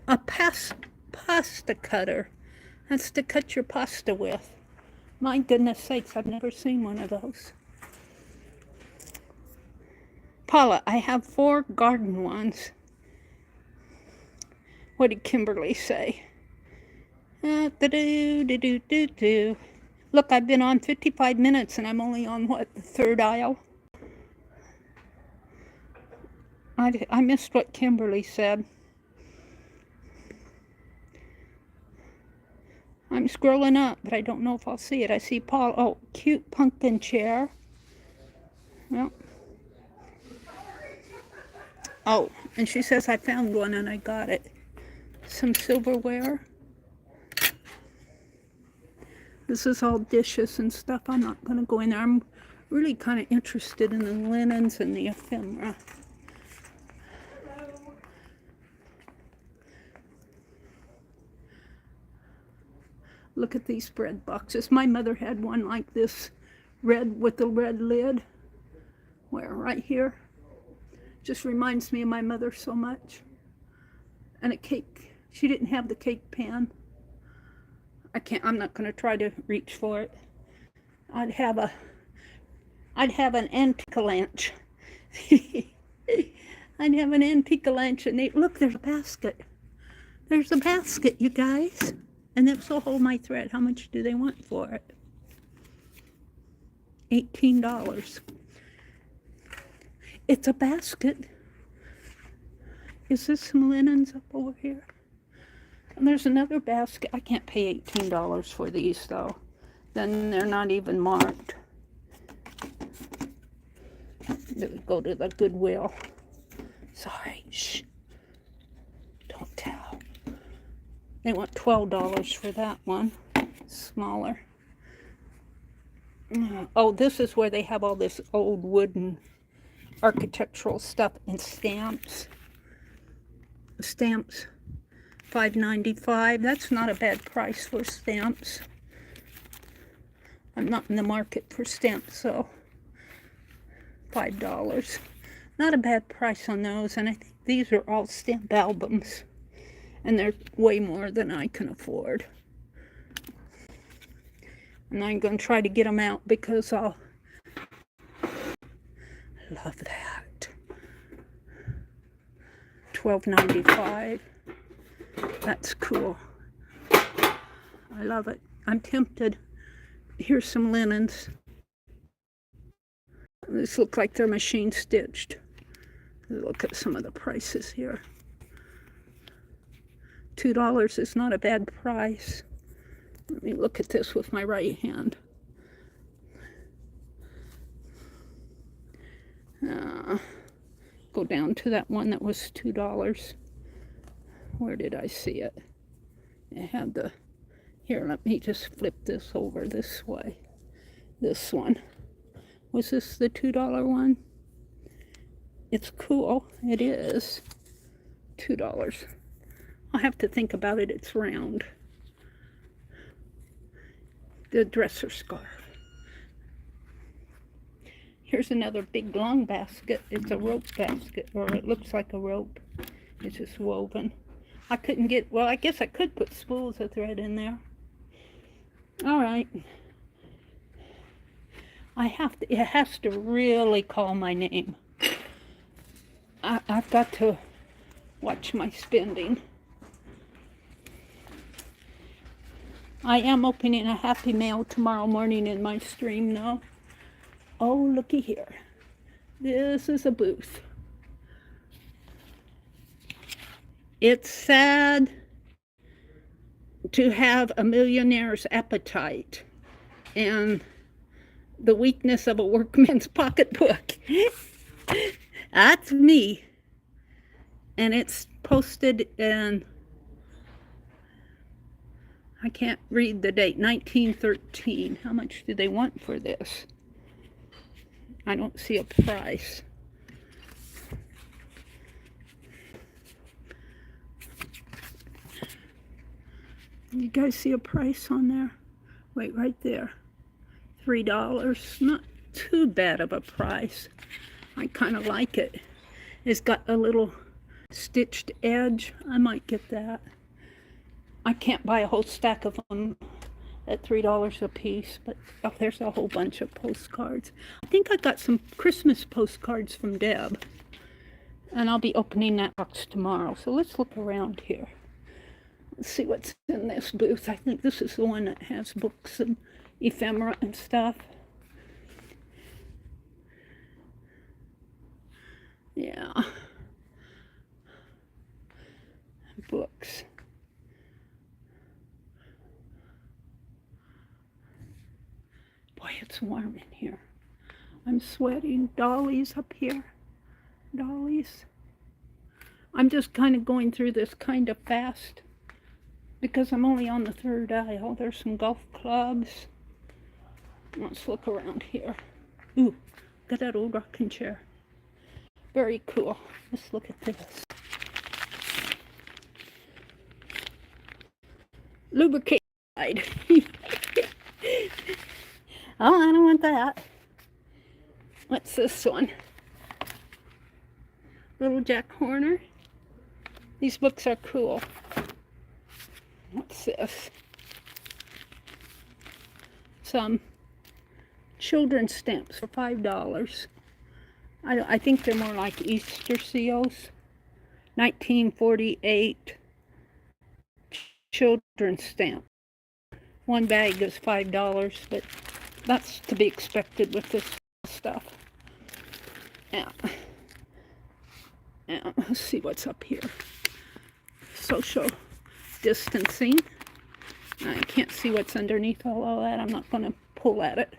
A pasta cutter. That's to cut your pasta with. My goodness sakes, I've never seen one of those. Paula, I have 4 garden ones. What did Kimberly say? Look, I've been on 55 minutes and I'm only on, what, the 3rd aisle? I missed what Kimberly said. I'm scrolling up, but I don't know if I'll see it. I see Paul. Oh, cute pumpkin chair. Well. Oh, and she says I found one and I got it. Some silverware. This is all dishes and stuff. I'm not going to go in there. I'm really kind of interested in the linens and the ephemera. Look at these bread boxes. My mother had one like this, red with the red lid. Where? Right here. Just reminds me of my mother so much. And a cake. She didn't have the cake pan. I'm not going to try to reach for it. I'd have an antique lunch. I'd have an antique lunch and look, there's a basket. There's a basket, you guys. And this will hold my thread. How much do they want for it? $18. It's a basket. Is this some linens up over here? And there's another basket. I can't pay $18 for these though. Then they're not even marked. Go to the Goodwill. Sorry, shh. Don't tell. They want $12 for that one. Smaller. Oh, this is where they have all this old wooden architectural stuff and stamps. Stamps, $5.95. That's not a bad price for stamps. I'm not in the market for stamps, so $5. Not a bad price on those, and I think these are all stamp albums. And they're way more than I can afford. And I'm going to try to get them out because I'll love that. $12.95. That's cool. I love it. I'm tempted. Here's some linens. These look like they're machine stitched. Look at some of the prices here. $2 is not a bad price. Let me look at this with my right hand. Go down to that one that was $2. Where did I see it? It had the... Here, let me just flip this over this way. This one. Was this the $2 one? It's cool. It is. $2. I'll have to think about it. It's round. The dresser scarf. Here's another big long basket. It's a rope basket, or it looks like a rope. It's just woven. I couldn't get, well, I guess I could put spools of thread in there. All right. It has to really call my name. I've got to watch my spending. I am opening a Happy Mail tomorrow morning in my stream though. Oh, looky here. This is a booth. It's sad to have a millionaire's appetite and the weakness of a workman's pocketbook. That's me. And it's posted in, I can't read the date, 1913. How much do they want for this? I don't see a price. You guys see a price on there? Wait, right there. $3. Not too bad of a price. I kind of like it. It's got a little stitched edge. I might get that. I can't buy a whole stack of them at $3 a piece, but oh, there's a whole bunch of postcards. I think I got some Christmas postcards from Deb, and I'll be opening that box tomorrow. So let's look around here. Let's see what's in this booth. I think this is the one that has books and ephemera and stuff. Yeah. Books. it's warm in here. I'm sweating. Dollies up here. Dollies. I'm just kind of going through this kind of fast because I'm only on the third aisle. There's some golf clubs. Let's look around here. Ooh, got that old rocking chair. Very cool. Let's look at this. Lubricate. Oh, I don't want that. What's this one? Little Jack Horner. These books are cool. What's this? Some children's stamps for $5. I think they're more like Easter seals. 1948 children's stamp. One bag is $5, but that's to be expected with this stuff. Yeah. Now, let's see what's up here. Social distancing. I can't see what's underneath all of that. I'm not going to pull at it.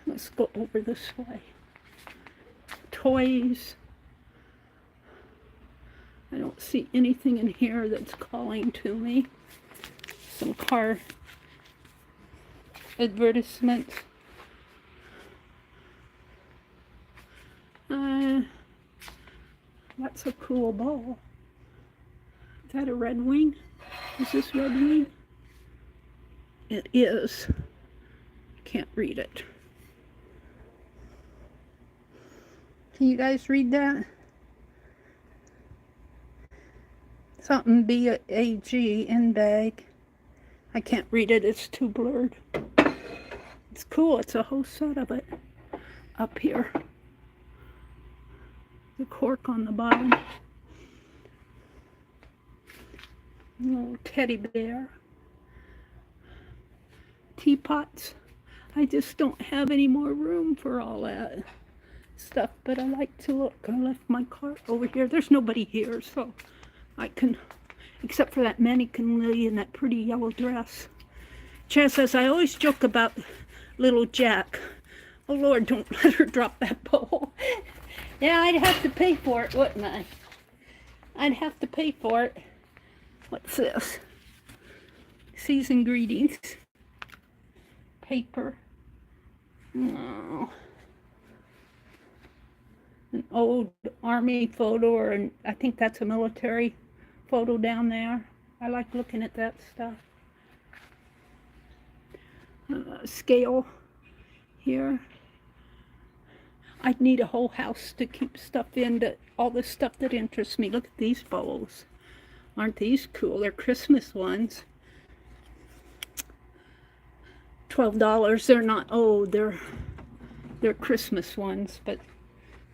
Let's go over this way. Toys. I don't see anything in here that's calling to me. Some car advertisements. That's a cool ball. Is that a Red Wing? Is this Red Wing? It is. Can't read it. Can you guys read that? Something B-A-G in bag. I can't read it, it's too blurred. It's cool, it's a whole set of it up here. The cork on the bottom. Little teddy bear. Teapots. I just don't have any more room for all that stuff, but I like to look. I left my cart over here. There's nobody here, so I can, except for that mannequin lady in that pretty yellow dress. Chad says, I always joke about little Jack. Oh Lord, don't let her drop that bowl. Yeah, I'd have to pay for it, wouldn't I? I'd have to pay for it. What's this? Season greetings. Paper. Oh. An old army photo, or I think that's a military photo down there. I like looking at that stuff. Scale here. I'd need a whole house to keep stuff in, all the stuff that interests me. Look at these bowls. Aren't these cool? They're Christmas ones. $12. They're not old. They're Christmas ones, but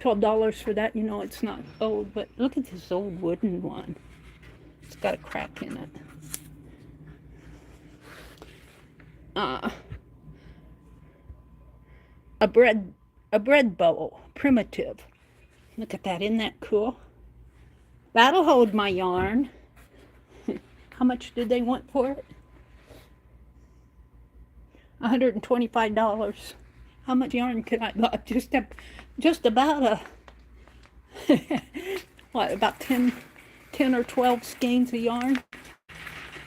$12 for that, you know it's not old. But look at this old wooden one. It's got a crack in it. A bread bowl, primitive. Look at that, isn't that cool? That'll hold my yarn. How much did they want for it? $125. How much yarn could I buy? Just about what, about 10 or 12 skeins of yarn?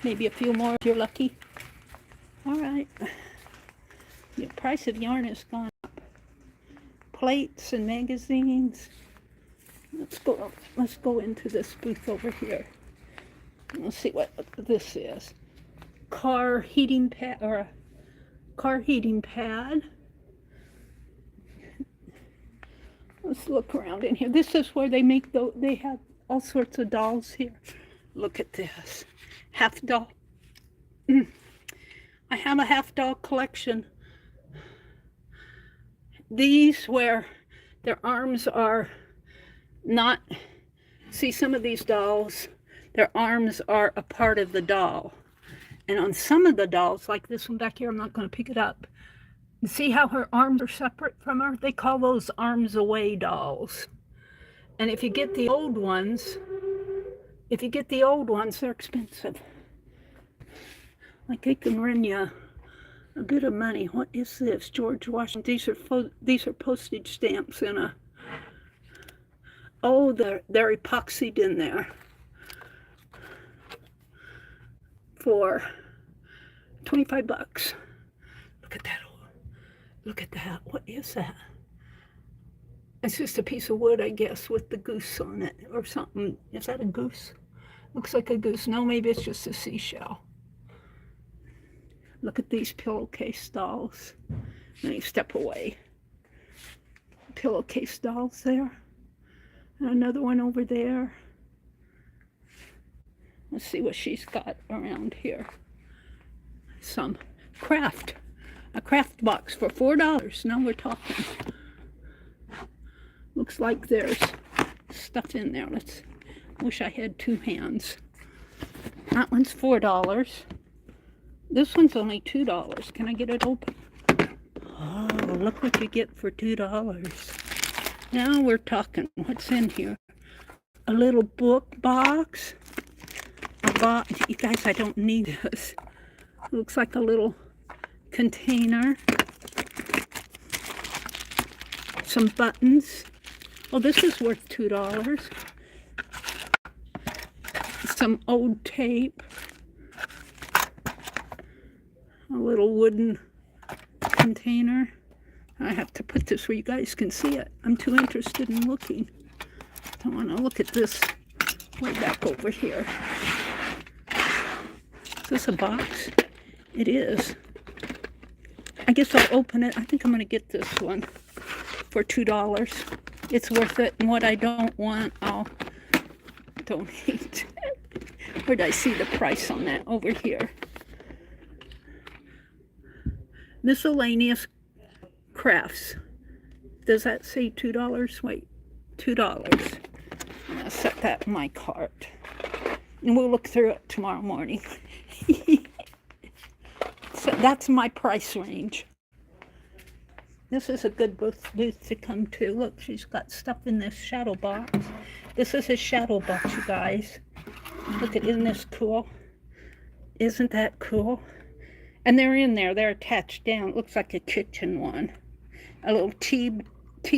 Maybe a few more if you're lucky. All right. The price of yarn has gone up. Plates and magazines. Let's go into this booth over here. Let's see what this is. Car heating pad, or a car heating pad. Let's look around in here. This is where they make they have all sorts of dolls here. Look at this. Half doll. I have a half doll collection. These where their arms are not, see some of these dolls, their arms are a part of the doll. And on some of the dolls, like this one back here, I'm not going to pick it up. See how her arms are separate from her? They call those arms away dolls. And if you get the old ones, they're expensive. Like they can run you a bit of money. What is this? George Washington. These are postage stamps in a. Oh, they're epoxied in there for 25 bucks. Look at that. Look at that. What is that? It's just a piece of wood, I guess, with the goose on it or something. Is that a goose? Looks like a goose. No, maybe it's just a seashell. Look at these pillowcase dolls. Let me step away. Pillowcase dolls there. And another one over there. Let's see what she's got around here. Some craft. A craft box for $4. Now we're talking. Looks like there's stuff in there. Wish I had two hands. That one's $4. This one's only $2. Can I get it open? Oh, look what you get for $2. Now we're talking. What's in here? A little book box. You guys, I don't need this. Looks like a little container. Some buttons. Oh, this is worth $2. Some old tape. A little wooden container. I have to put this where you guys can see it. I'm too interested in looking. I want to look at this way back over here. Is this a box? It is. I guess I'll open it. I think I'm going to get this one for $2. It's worth it. And what I don't want, I'll donate. Where did I see the price on that? Over here. Miscellaneous crafts. Does that say $2? Wait, $2. I'm going to set that in my cart. And we'll look through it tomorrow morning. So that's my price range. This is a good booth to come to. Look, she's got stuff in this shadow box. This is a shadow box, you guys. Look at, isn't this cool? Isn't that cool? And they're in there. They're attached down. It looks like a kitchen one. A little tea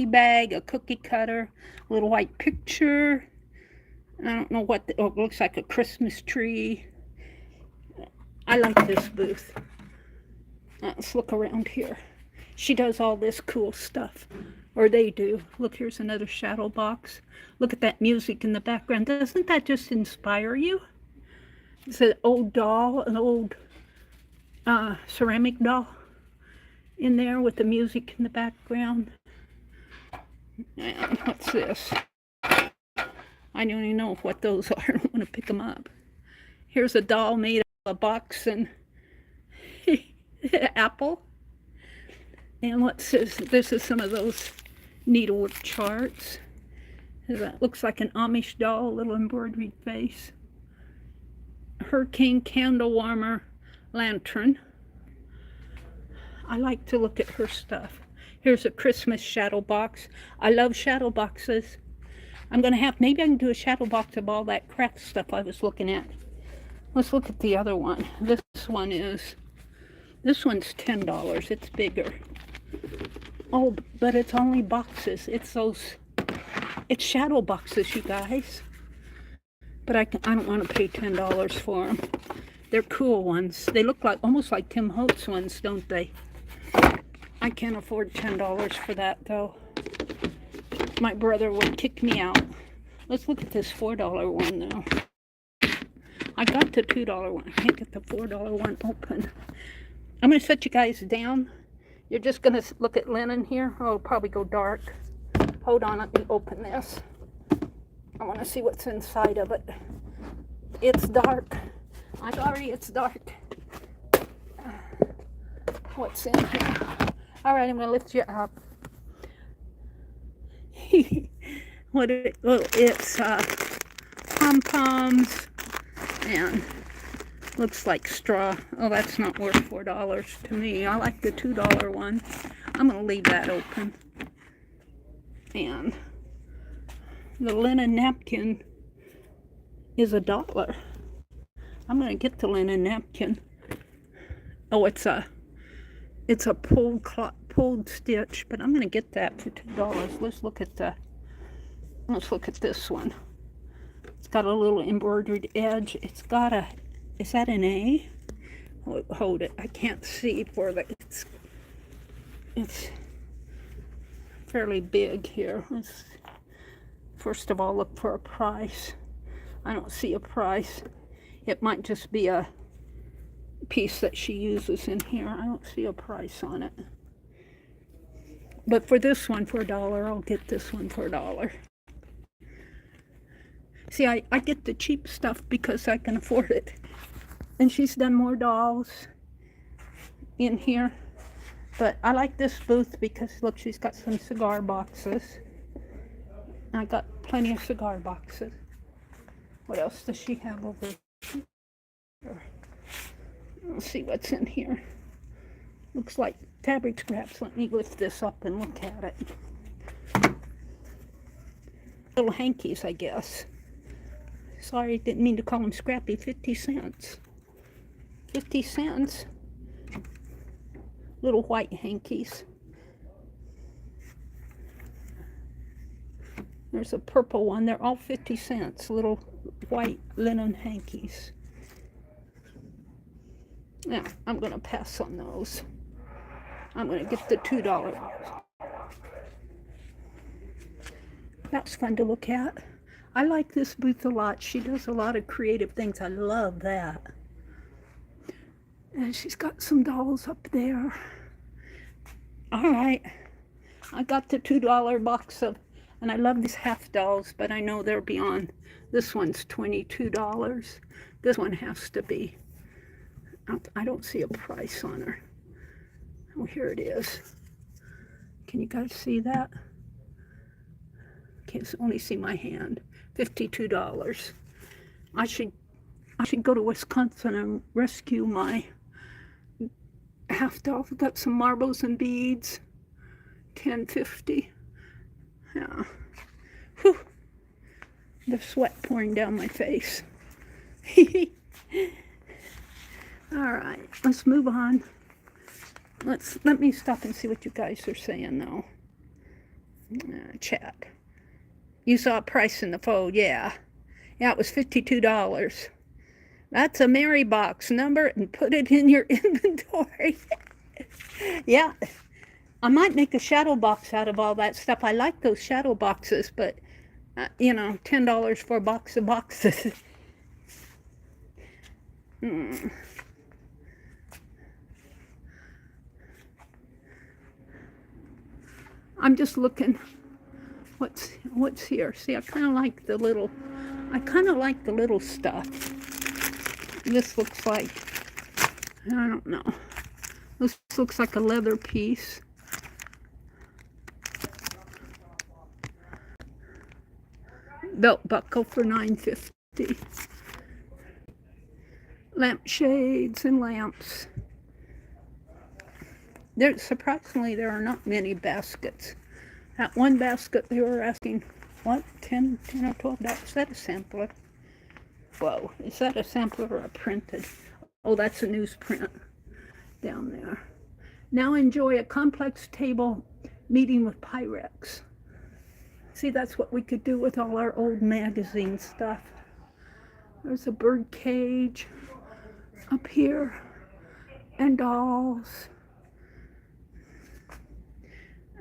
bag, a cookie cutter, a little white picture. I don't know what. It looks like a Christmas tree. I like this booth. Let's look around here. She does all this cool stuff. Or they do. Look, here's another shadow box. Look at that music in the background. Doesn't that just inspire you? It's an old doll, an old ceramic doll in there with the music in the background. And what's this? I don't even know what those are. I don't want to pick them up. Here's a doll made of a box and apple. And what's this? This is some of those needlework charts. That looks like an Amish doll, a little embroidered face. Hurricane candle warmer lantern. I like to look at her stuff. Here's a Christmas shadow box. I love shadow boxes. I'm going to have, maybe I can do a shadow box of all that craft stuff I was looking at. Let's look at the other one. This one's $10. It's bigger. Oh, but it's only boxes. It's shadow boxes, you guys. But I don't want to pay $10 for them. They're cool ones. They look like almost like Tim Holtz ones, don't they? I can't afford $10 for that, though. My brother would kick me out. Let's look at this $4 one, though. I got the $2 one. I can't get the $4 one open. I'm going to set you guys down. You're just going to look at linen here. Oh, it'll probably go dark. Hold on, let me open this. I want to see what's inside of it. It's dark. I'm sorry, it's dark. What's in here? All right, I'm going to lift you up. It's pom-poms and looks like straw. Oh, that's not worth $4 to me. I like the $2 one. I'm going to leave that open. And the linen napkin is $1. I'm going to get the linen napkin. Oh, it's a It's a pulled stitch, but I'm gonna get that for $2. Let's look at this one. It's got a little embroidered edge. It's got a, is that an A? Hold it, I can't see for the, it's fairly big here. Let's first of all look for a price. I don't see a price. It might just be a piece that she uses in here. I don't see a price on it. But for this one, for $1, I'll get this one for $1. See, I get the cheap stuff because I can afford it. And she's done more dolls in here. But I like this booth because, look, she's got some cigar boxes. I got plenty of cigar boxes. What else does she have over here? Let's see what's in here. Looks like fabric scraps. Let me lift this up and look at it. Little hankies, I guess. Sorry, didn't mean to call them scrappy. 50 cents. 50 cents. Little white hankies. There's a purple one. They're all 50 cents. Little white linen hankies. Now, I'm going to pass on those. I'm going to get the $2 ones. That's fun to look at. I like this booth a lot. She does a lot of creative things. I love that. And she's got some dolls up there. All right. I got the $2 box of, and I love these half dolls, but I know they're beyond. This one's $22. This one has to be. I don't see a price on her. Oh, here it is. Can you guys see that? Can't only see my hand. $52. I should go to Wisconsin and rescue my half doll. I've got some marbles and beads. $10.50. Yeah. Whew. The sweat pouring down my face. All right, let's move on. Let me stop and see what you guys are saying now. Chat. You saw a price in the phone, yeah. Yeah, it was $52. That's a Meri box. Number it and put it in your inventory. Yeah, I might make a shadow box out of all that stuff. I like those shadow boxes, but, you know, $10 for a box of boxes. I'm just looking what's here. See, I kind of like the little stuff. This looks like, I don't know. This looks like a leather piece. Belt buckle for $9.50. Lampshades and lamps. Surprisingly, there are not many baskets. That one basket they were asking, what, 10 or 12 dollars? Is that a sampler? Whoa, is that a sampler or a printed? Oh, that's a newsprint down there. Now enjoy a complex table meeting with Pyrex. See, that's what we could do with all our old magazine stuff. There's a bird cage up here and dolls.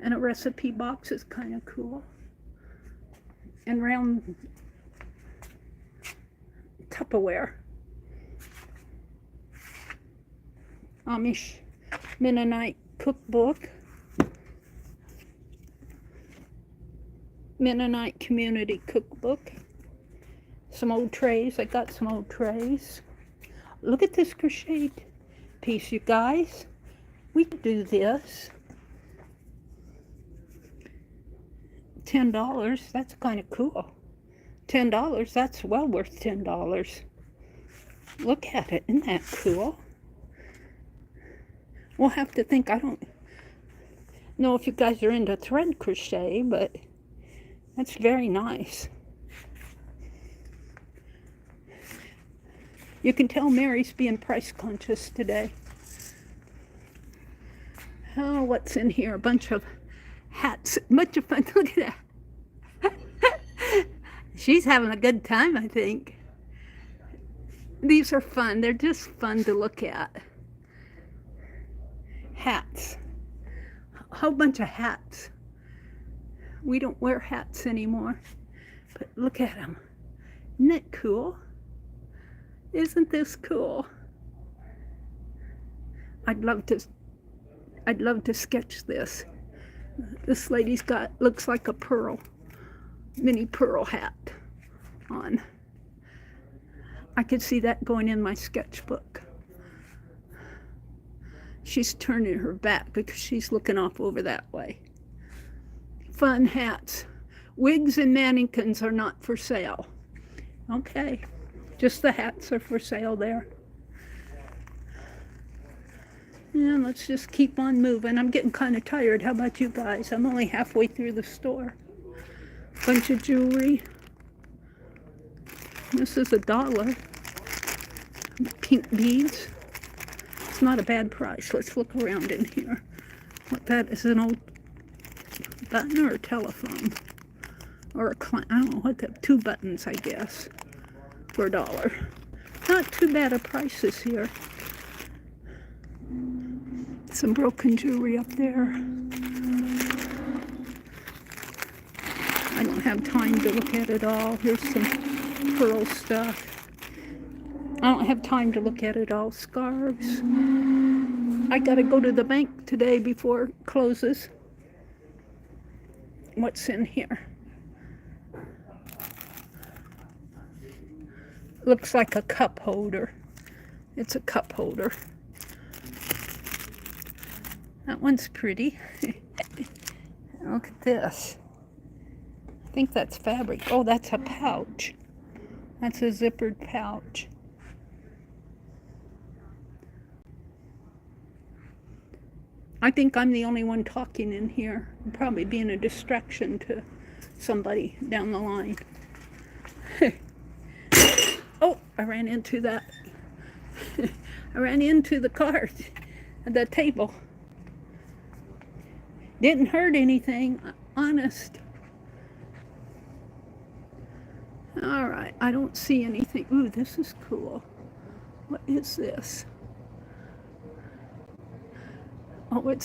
And a recipe box is kind of cool. And round Tupperware. Amish Mennonite cookbook. Mennonite community cookbook. Some old trays. I got some old trays. Look at this crocheted piece, you guys. We could do this. $10. That's kind of cool. $10. That's well worth $10. Look at it. Isn't that cool? We'll have to think. I don't know if you guys are into thread crochet, but that's very nice. You can tell Mary's being price conscious today. Oh, what's in here? A bunch of hats. A bunch of fun. Look at that. She's having a good time, I think. These are fun. They're just fun to look at. Hats. A whole bunch of hats. We don't wear hats anymore. But look at them. Isn't it cool? Isn't this cool? I'd love to sketch this. This lady's got, looks like a mini pearl hat on. I could see that going in my sketchbook. She's turning her back because she's looking off over that way. Fun hats. Wigs and mannequins are not for sale. Okay, just the hats are for sale there. And let's just keep on moving. I'm getting kind of tired. How about you guys? I'm only halfway through the store. Bunch of jewelry. This is $1. Pink beads. It's not a bad price. Let's look around in here. What that is, an old button or a telephone? Or I don't know what that, 2 buttons, I guess, for $1. Not too bad of prices here. Some broken jewelry up there. I don't have time to look at it all. Here's some pearl stuff. I don't have time to look at it all. Scarves. I gotta go to the bank today before it closes. What's in here? Looks like a cup holder. It's a cup holder. That one's pretty. Look at this. I think that's fabric. Oh, that's a pouch. That's a zippered pouch. I think I'm the only one talking in here. I'm probably being a distraction to somebody down the line. Oh, I ran into that. I ran into the cart at the table. Didn't hurt anything, honest. All right, I don't see anything. Ooh, this is cool. What is this? Oh,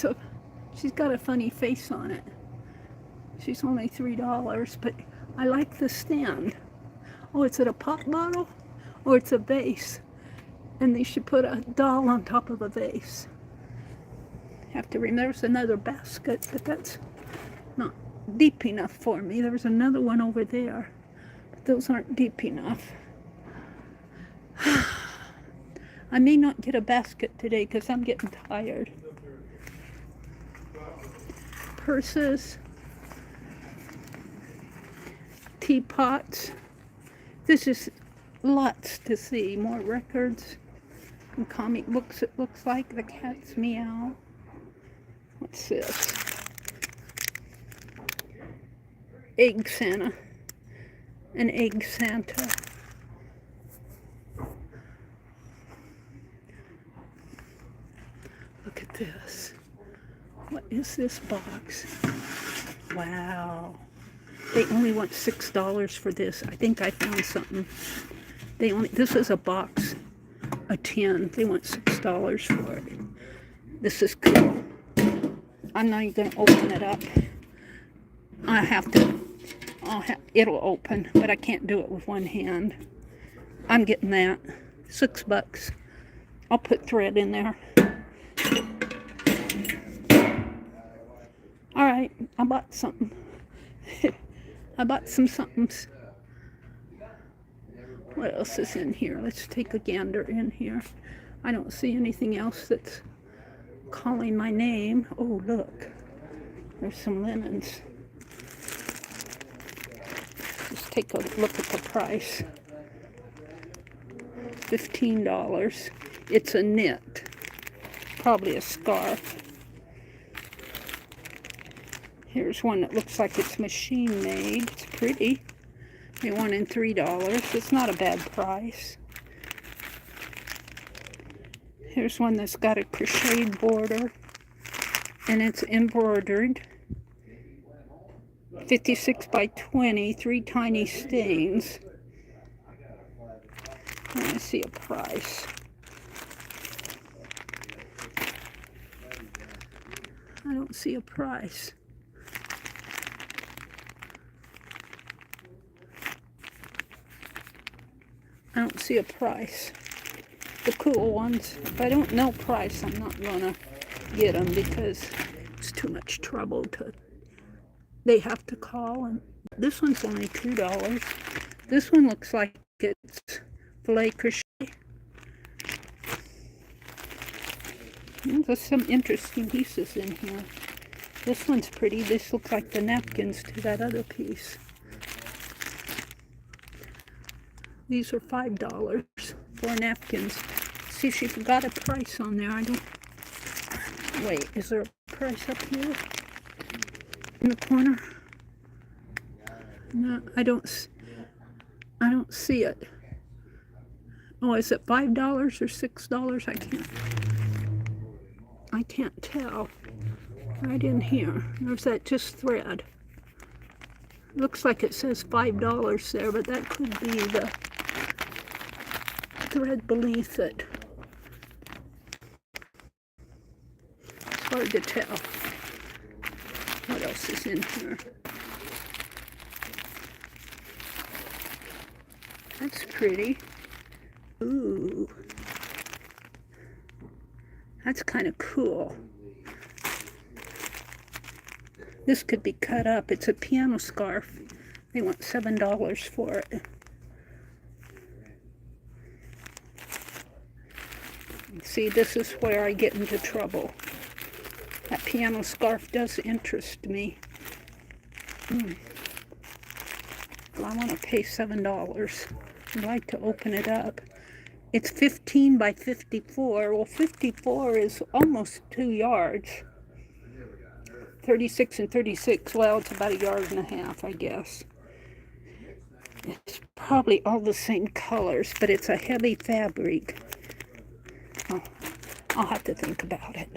she's got a funny face on it. She's only $3, but I like the stand. Oh, it's at a pop bottle? Or it's a vase. And they should put a doll on top of a vase. Have to remember, there's another basket, but that's not deep enough for me. There's another one over there, but those aren't deep enough. I may not get a basket today because I'm getting tired. Purses, teapots. This is lots to see. More records and comic books, it looks like. The cat's meow. What's this? Egg Santa. An egg Santa. Look at this. What is this box? Wow. They only want $6 for this. I think I found something. This is a box, a 10. They want $6 for it. This is cool. I'm not even gonna open it up. It'll open, but I can't do it with one hand. I'm getting that. $6. I'll put thread in there. All right, I bought something. I bought some somethings. What else is in here? Let's take a gander in here. I don't see anything else that's calling my name. Oh, look. There's some linens. Just take a look at the price. $15. It's a knit. Probably a scarf. Here's one that looks like it's machine made. It's pretty. They want in $3. It's not a bad price. Here's one that's got a crocheted border. and it's embroidered. 56 by 20, 3 tiny stains. I see a price. I don't see a price. I don't see a price. The cool ones, if I don't know price, I'm not gonna get them because it's too much trouble to, they have to call. And this one's only $2. This one looks like it's filet crochet. There's some interesting pieces in here. This one's pretty. This looks like the napkins to that other piece. These are $5 for napkins. See, she forgot a price on there. I don't. Wait, is there a price up here in the corner? No, I don't see it. Oh, is it $5 or $6? I can't tell. Right in here. There's that just thread. Looks like it says $5 there, but that could be the thread beneath it. It's hard to tell. What else is in here? That's pretty. Ooh. That's kind of cool. This could be cut up. It's a piano scarf. They want $7 for it. See, this is where I get into trouble. That piano scarf does interest me. Well, I want to pay $7. I'd like to open it up. It's 15 by 54. Well, 54 is almost 2 yards. 36 and 36. Well, it's about 1.5 yards, I guess. It's probably all the same colors, but it's a heavy fabric. Oh, I'll have to think about it.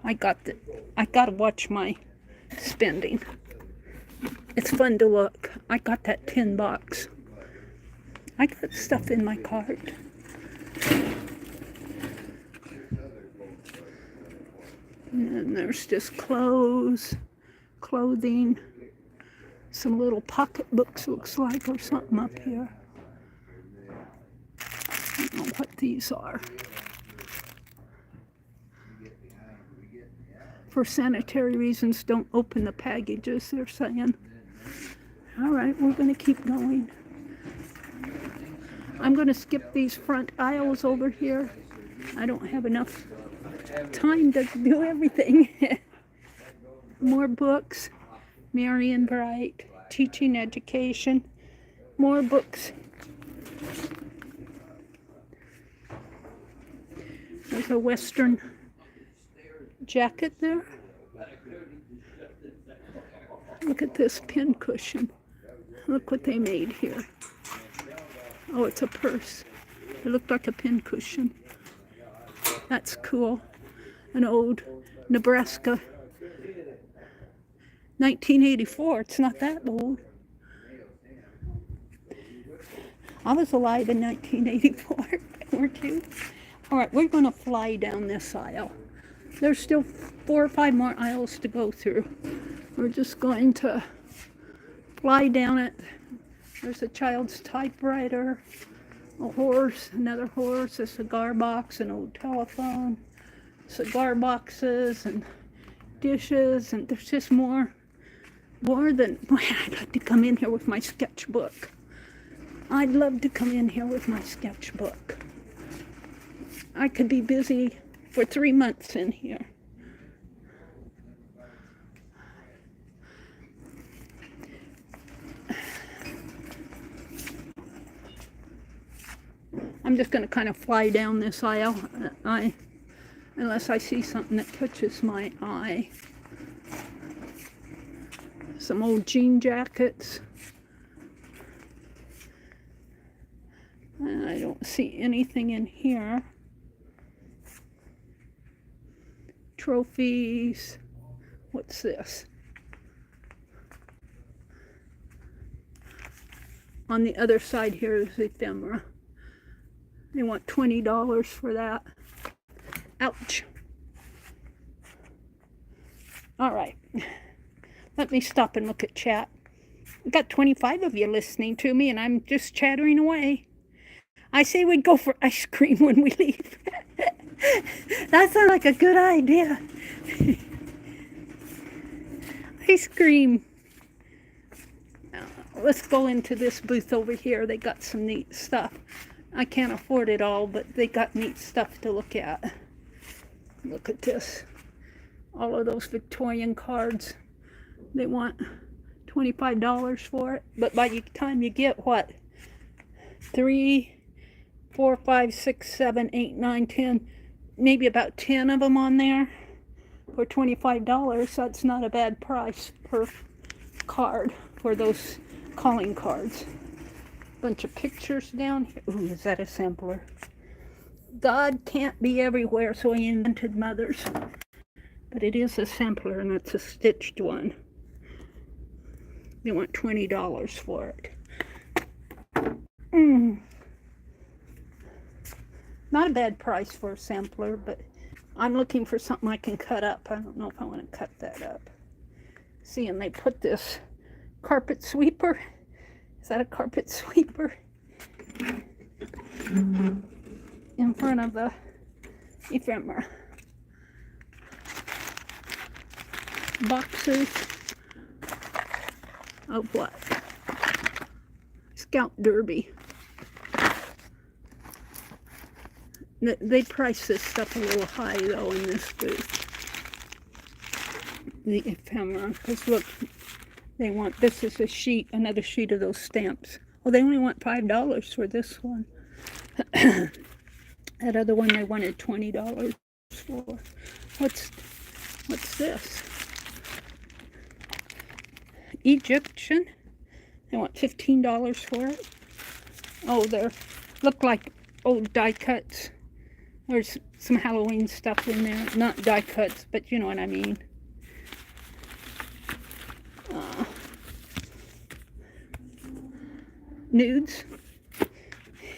I gotta watch my spending. It's fun to look. I got that $10. I got stuff in my cart. And there's just clothing, some little pocketbooks, looks like, or something up here. I don't know what these are. For sanitary reasons, don't open the packages, they're saying. All right, we're going to keep going. I'm going to skip these front aisles over here. I don't have enough time to do everything. More books. Merry and Bright. Teaching Education. More books. There's a Western jacket there. Look at this pin cushion. Look what they made here. Oh, it's a purse. It looked like a pin cushion. That's cool. An old Nebraska. 1984. It's not that old. I was alive in 1984, weren't you? All right, we're going to fly down this aisle. There's still 4 or 5 more aisles to go through. We're just going to fly down it. There's a child's typewriter, a horse, another horse, a cigar box, an old telephone, cigar boxes and dishes, and there's just more than, I'd like to come in here with my sketchbook. I'd love to come in here with my sketchbook. I could be busy for 3 months in here. I'm just going to kind of fly down this aisle, unless I see something that catches my eye. Some old jean jackets. I don't see anything in here. trophies. What's this? On the other side here is ephemera. They want $20 for that. Ouch. All right. Let me stop and look at chat. I've got 25 of you listening to me, and I'm just chattering away. I say we'd go for ice cream when we leave. That sounds like a good idea. Ice cream. Let's go into this booth over here. They got some neat stuff. I can't afford it all, but they got neat stuff to look at. Look at this. All of those Victorian cards. They want $25 for it. But by the time you get, what? 3, 4, 5, 6, 7, 8, 9, 10. Maybe about 10 of them on there for $25. That's not a bad price per card for those calling cards. Bunch of pictures down here. Ooh, is that a sampler? God can't be everywhere, so he invented mothers. But it is a sampler, and it's a stitched one. They want $20 for it. Not a bad price for a sampler, but I'm looking for something I can cut up. I don't know if I want to cut that up. See, and they put this carpet sweeper. Is that a carpet sweeper? In front of the ephemera. Boxes of what? Scout Derby. They price this stuff a little high, though, in this booth. The ephemera. Because look, they want, this is a sheet, another sheet of those stamps. Oh, they only want $5 for this one. That other one they wanted $20 for. What's this? Egyptian. They want $15 for it. Oh, they're look like old die cuts. There's some Halloween stuff in there. Not die cuts, but you know what I mean. Nudes.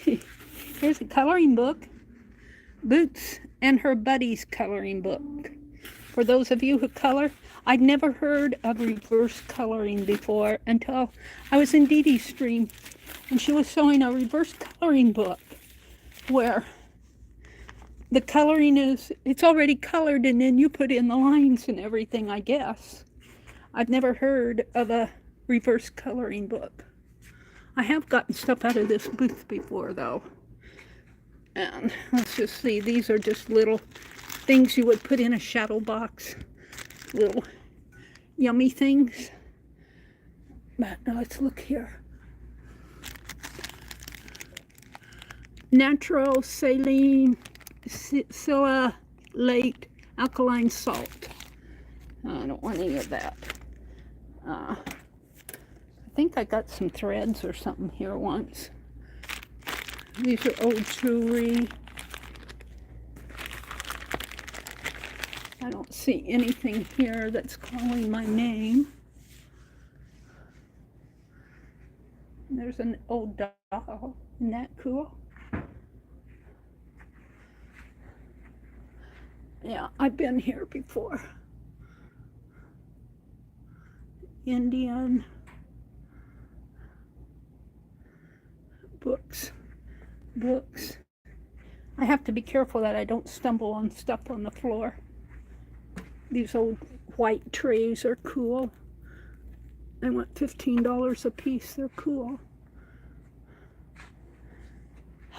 Here's a coloring book. Boots and Her Buddies coloring book. For those of you who color, I'd never heard of reverse coloring before until I was in Dee Dee's stream, and she was showing a reverse coloring book where the coloring is, it's already colored, and then you put in the lines and everything, I guess. I've never heard of a reverse coloring book. I have gotten stuff out of this booth before, though. And let's just see, these are just little things you would put in a shadow box. Little yummy things. But let's look here. Natural saline silicate alkaline salt. I don't want any of that. I think I got some threads or something here once. These are old jewelry. I don't see anything here that's calling my name. There's an old doll. Isn't that cool? Yeah, I've been here before. Indian books. I have to be careful that I don't stumble on stuff on the floor. These old white trays are cool. I want $15 a piece. They're cool.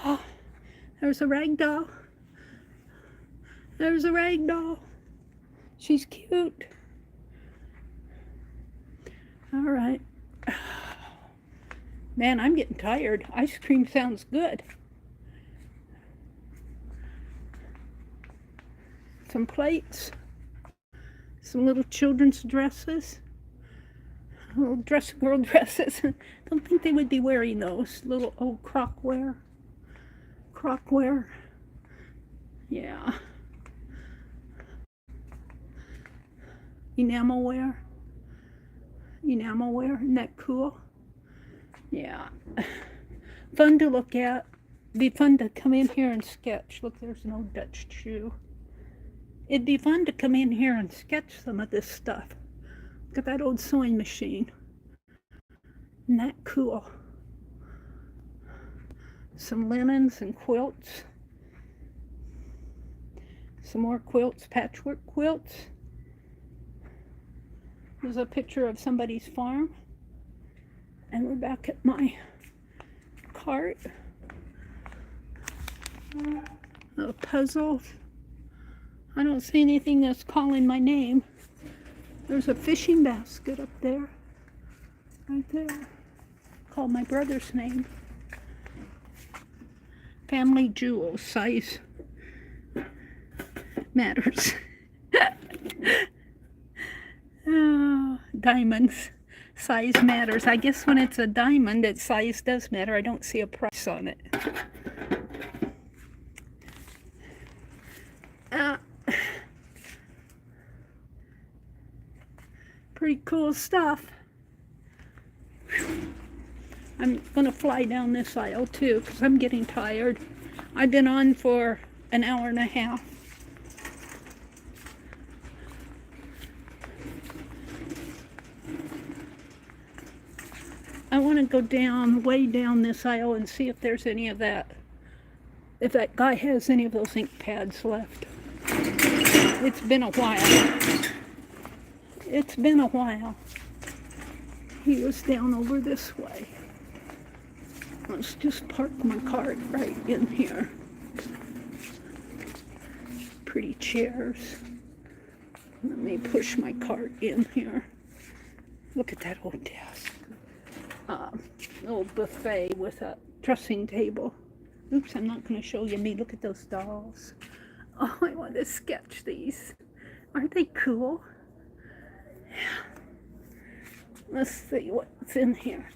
Oh, there's a rag doll. There's a rag doll. She's cute. All right. Man, I'm getting tired. Ice cream sounds good. Some plates. Some little children's dresses. Little girl dresses. Don't think they would be wearing those. Little old crockware. Yeah. enamelware. Enamelware, isn't that cool? Yeah. Fun to look at. Be fun to come in here and sketch. Look, there's no Dutch shoe. It'd be fun to come in here and sketch some of this stuff. Look at that old sewing machine. Isn't that cool? Some linens and quilts. Some more quilts, patchwork quilts. There's a picture of somebody's farm. And we're back at my cart. A puzzle. I don't see anything that's calling my name. There's a fishing basket up there. Right there. Called my brother's name. Family jewels. Size matters. Diamonds. Size matters. I guess when it's a diamond, its size does matter. I don't see a price on it. Pretty cool stuff. I'm gonna fly down this aisle too because I'm getting tired. I've been on for an hour and a half. I want to go down, way down this aisle and see if there's any of that. If that guy has any of those ink pads left. It's been a while. It's been a while. He was down over this way. Let's just park my cart right in here. Pretty chairs. Let me push my cart in here. Look at that old desk. Little buffet with a dressing table. Oops, I'm not going to show you me. Look at those dolls. Oh, I want to sketch these. Aren't they cool? Yeah. Let's see what's in here.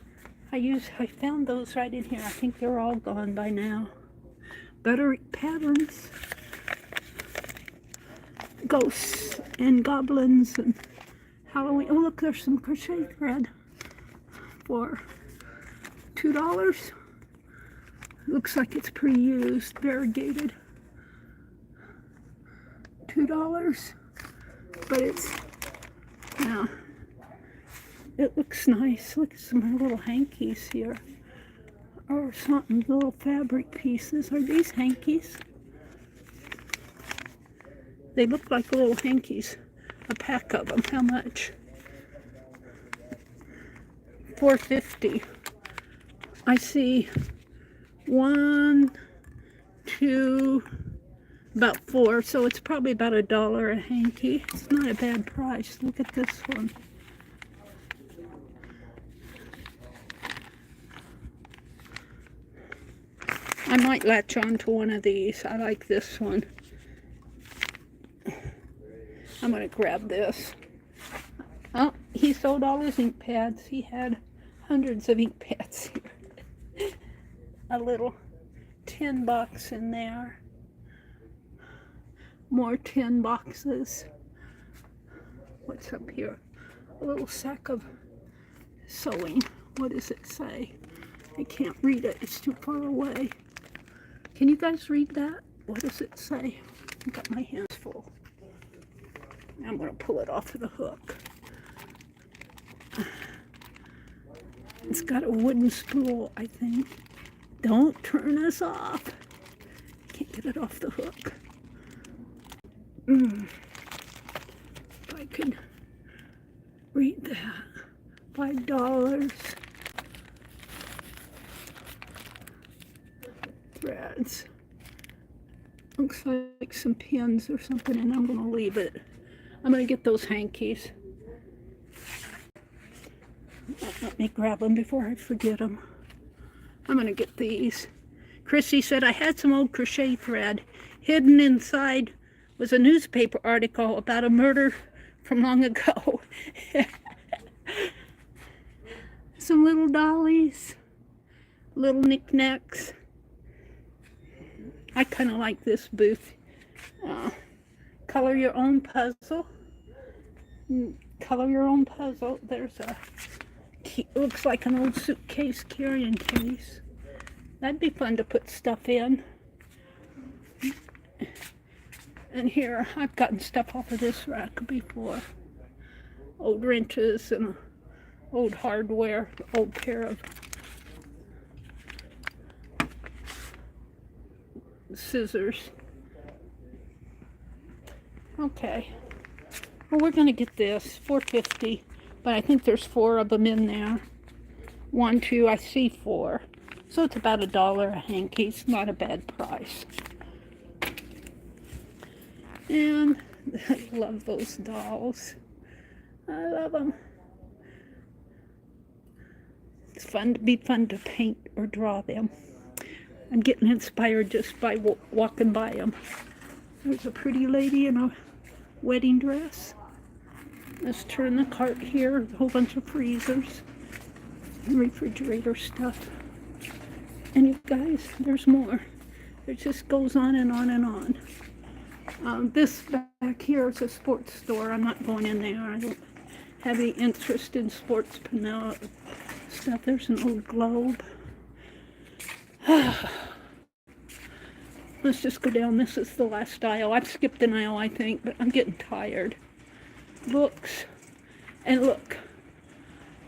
I found those right in here. I think they're all gone by now. Better patterns. Ghosts and goblins and Halloween. Oh, look, there's some crochet thread for $2. Looks like it's pre-used, variegated. $2, but it's, yeah, it looks nice. Look at some little hankies here, or something, little fabric pieces. Are these hankies? They look like little hankies. A pack of them. How much? $4.50. I see 1, 2, about 4, so it's probably about $1 a hanky. It's not a bad price. Look at this one. I might latch on to one of these. I like this one. I'm going to grab this. Oh, he sold all his ink pads. He had hundreds of ink pads here. A little tin box in there. More tin boxes. What's up here? A little sack of sewing. What does it say? I can't read it. It's too far away. Can you guys read that? What does it say? I've got my hands full. I'm going to pull it off of the hook. It's got a wooden spool, I think. Don't turn us off. Can't get it off the hook. If I could read that. $5. Threads. Looks like some pins or something, and I'm going to leave it. I'm going to get those hankies. Let me grab them before I forget them. I'm going to get these. Chrissy said, I had some old crochet thread. Hidden inside was a newspaper article about a murder from long ago. Some little dollies. Little knickknacks. I kind of like this booth. Color your own puzzle. Color your own puzzle. There's a key, looks like an old suitcase carrying case. That'd be fun to put stuff in. And here, I've gotten stuff off of this rack before. Old wrenches and old hardware, old pair of scissors. Okay. Well, we're going to get this, $4.50, but I think there's 4 of them in there. 1, 2, I see 4. So it's about $1 a hanky. It's not a bad price. And I love those dolls. I love them. It's fun to paint or draw them. I'm getting inspired just by walking by them. There's a pretty lady in a wedding dress. Let's turn the cart here. A whole bunch of freezers and refrigerator stuff. And you guys, there's more. It just goes on and on and on. This back here is a sports store. I'm not going in there. I don't have any interest in sports stuff. There's an old globe. Let's just go down. This is the last aisle. I've skipped an aisle, I think, but I'm getting tired. Books. And look.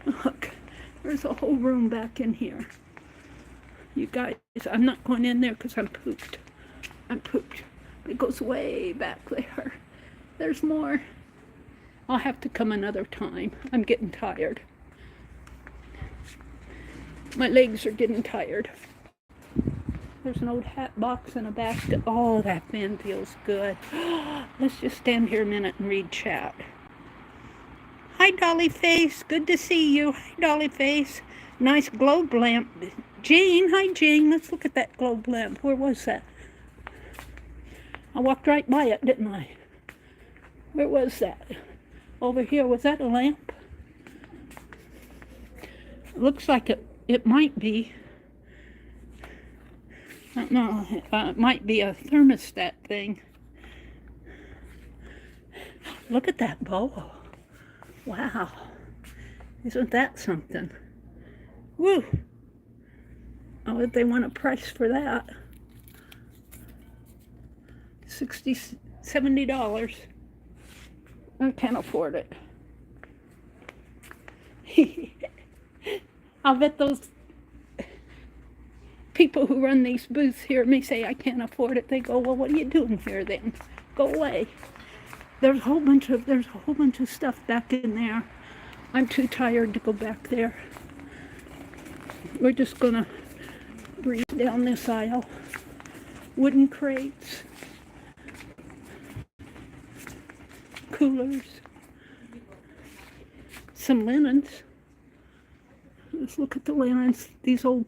Look. There's a whole room back in here. You guys, I'm not going in there because I'm pooped. I'm pooped. It goes way back there. There's more. I'll have to come another time. I'm getting tired. My legs are getting tired. There's an old hat box and a basket. Oh, that fan feels good. Let's just stand here a minute and read chat. Hi, Dolly Face. Good to see you. Hi, Dolly Face. Nice globe lamp. Jane. Hi, Jane. Let's look at that globe lamp. Where was that? I walked right by it, didn't I? Where was that? Over here. Was that a lamp? It looks like it might be. I don't know. It might be a thermostat thing. Look at that bowl. Wow. Isn't that something? Woo. Oh, if they want a price for that. $60, $70. I can't afford it. I'll bet those people who run these booths hear me say I can't afford it. They go, well, what are you doing here then? Go away. There's a whole bunch of stuff back in there. I'm too tired to go back there. We're just gonna breeze down this aisle. Wooden crates. Coolers. Some linens. Let's look at the linens. These old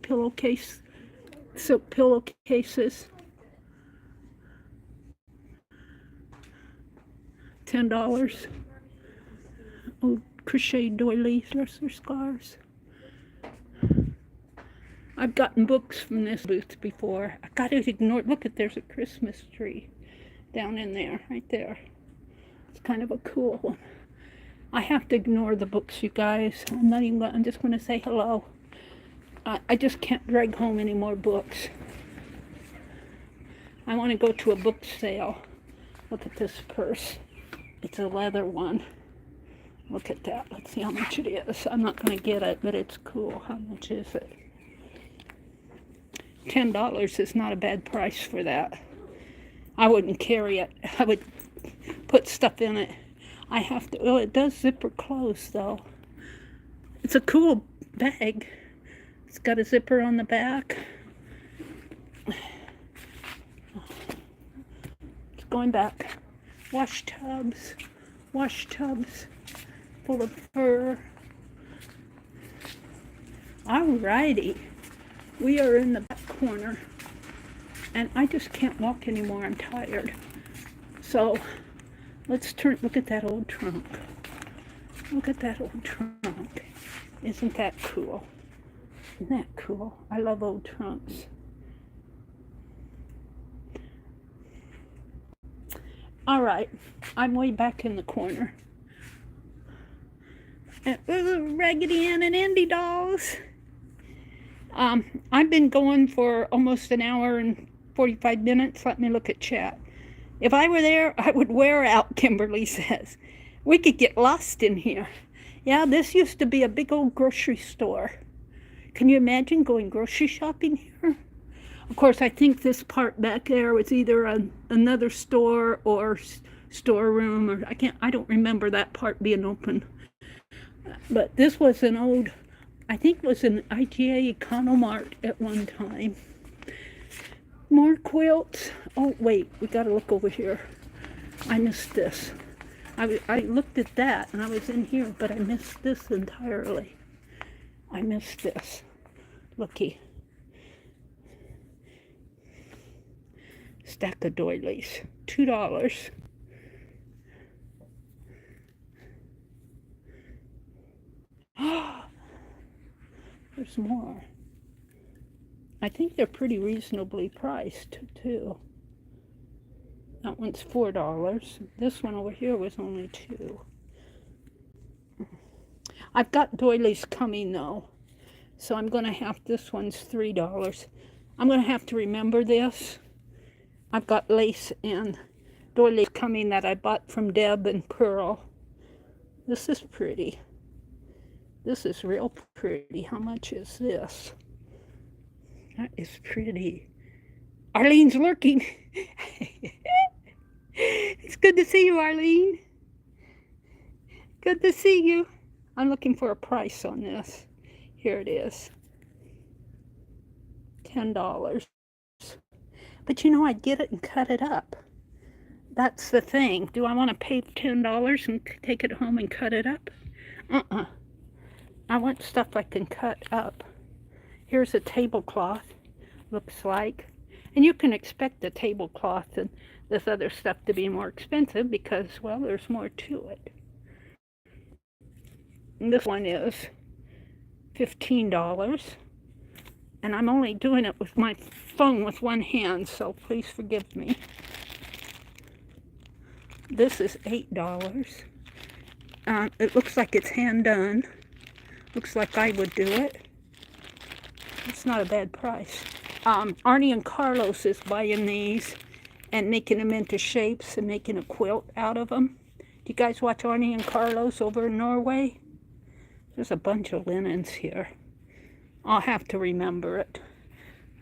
silk pillowcases. $10. Old crochet doilies, dresser scarves. I've gotten books from this booth before. I gotta ignore. Look at, there's a Christmas tree down in there, right there. It's kind of a cool one. I have to ignore the books, you guys. I'm just gonna say hello. I just can't drag home any more books. I want to go to a book sale. Look at this purse. It's a leather one. Look at that. Let's see how much it is. I'm not going to get it, but it's cool. How much is it? $10 is not a bad price for that. I wouldn't carry it. I would put stuff in it. I have to. Oh, it does zipper close, though. It's a cool bag. It's got a zipper on the back. It's going back. Wash tubs full of fur. Alrighty, we are in the back corner, and I just can't walk anymore. I'm tired. So let's look at that old trunk. Look at that old trunk. Isn't that cool? Isn't that cool? I love old trunks. All right, I'm way back in the corner. Raggedy Ann and Andy dolls. I've been going for almost an hour and 45 minutes. Let me look at chat. If I were there, I would wear out, Kimberly says. We could get lost in here. Yeah, this used to be a big old grocery store. Can you imagine going grocery shopping here? Of course, I think this part back there was either another store or storeroom, or I don't remember that part being open. But this was an old, I think it was an IGA Economart at one time. More quilts. Oh, wait, we gotta look over here. I missed this. I looked at that and I was in here, but I missed this entirely. I missed this. Looky. Stack of doilies. $2. There's more. I think they're pretty reasonably priced, too. That one's $4. This one over here was only $2. I've got doilies coming, though. So I'm going to have, this one's $3. I'm going to have to remember this. I've got lace and doilies coming that I bought from Deb and Pearl. This is pretty. This is real pretty. How much is this? That is pretty. Arlene's lurking. It's good to see you, Arlene. Good to see you. I'm looking for a price on this. Here it is. $10. But you know, I'd get it and cut it up. That's the thing. Do I want to pay $10 and take it home and cut it up? I want stuff I can cut up. Here's a tablecloth, looks like. And you can expect the tablecloth and this other stuff to be more expensive because, well, there's more to it. And this one is $15. And I'm only doing it with my phone with one hand, so please forgive me. This is $8. It looks like it's hand done. Looks like I would do it. It's not a bad price. Arnie and Carlos is buying these and making them into shapes and making a quilt out of them. Do you guys watch Arnie and Carlos over in Norway? There's a bunch of linens here. I'll have to remember it.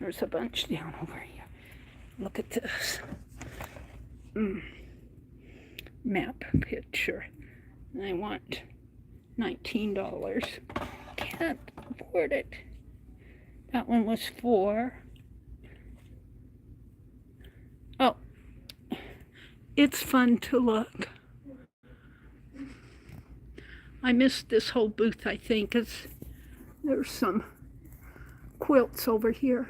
There's a bunch down over here. Look at this. Map picture. I want $19. Can't afford it. That one was $4. Oh, it's fun to look. I missed this whole booth, I think, because there's some quilts over here.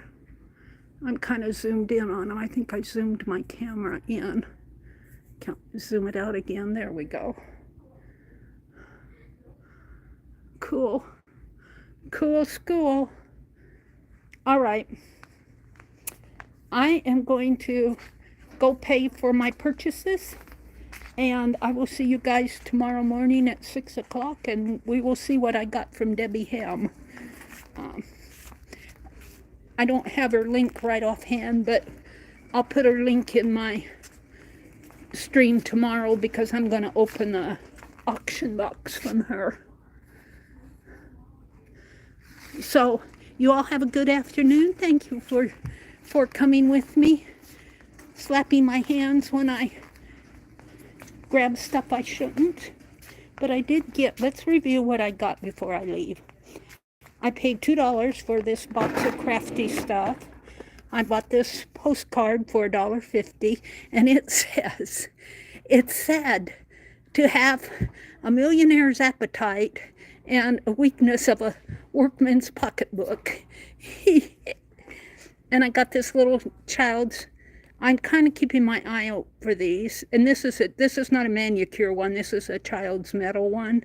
I'm kind of zoomed in on them. I think I zoomed my camera in. Can't zoom it out again. There we go. Cool. Cool school. All right. I am going to go pay for my purchases. And I will see you guys tomorrow morning at 6 o'clock. And we will see what I got from Debbie Ham. I don't have her link right offhand, but I'll put her link in my stream tomorrow because I'm going to open the auction box from her. So you all have a good afternoon. Thank you for coming with me, slapping my hands when I grab stuff I shouldn't. But I did get, let's review what I got before I leave. I paid $2 for this box of crafty stuff. I bought this postcard for $1.50, and it says, it's sad to have a millionaire's appetite and a weakness of a workman's pocketbook. And I got this little child's, I'm kind of keeping my eye out for these. And this is not a manicure one, this is a child's metal one.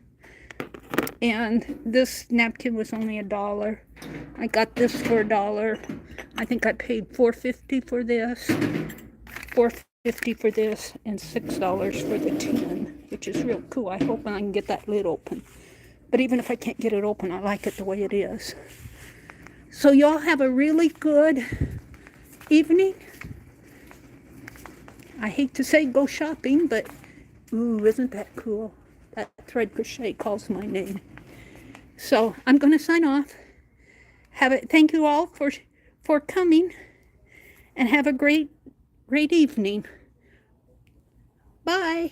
And this napkin was only $1. I got this for $1. I think I paid $4.50 for this, $4.50 for this, and $6 for the tin, which is real cool. I hope I can get that lid open. But even if I can't get it open, I like it the way it is. So y'all have a really good evening. I hate to say go shopping, but ooh, isn't that cool? That thread crochet calls my name. So I'm going to sign off. Thank you all for coming, and have a great evening. Bye.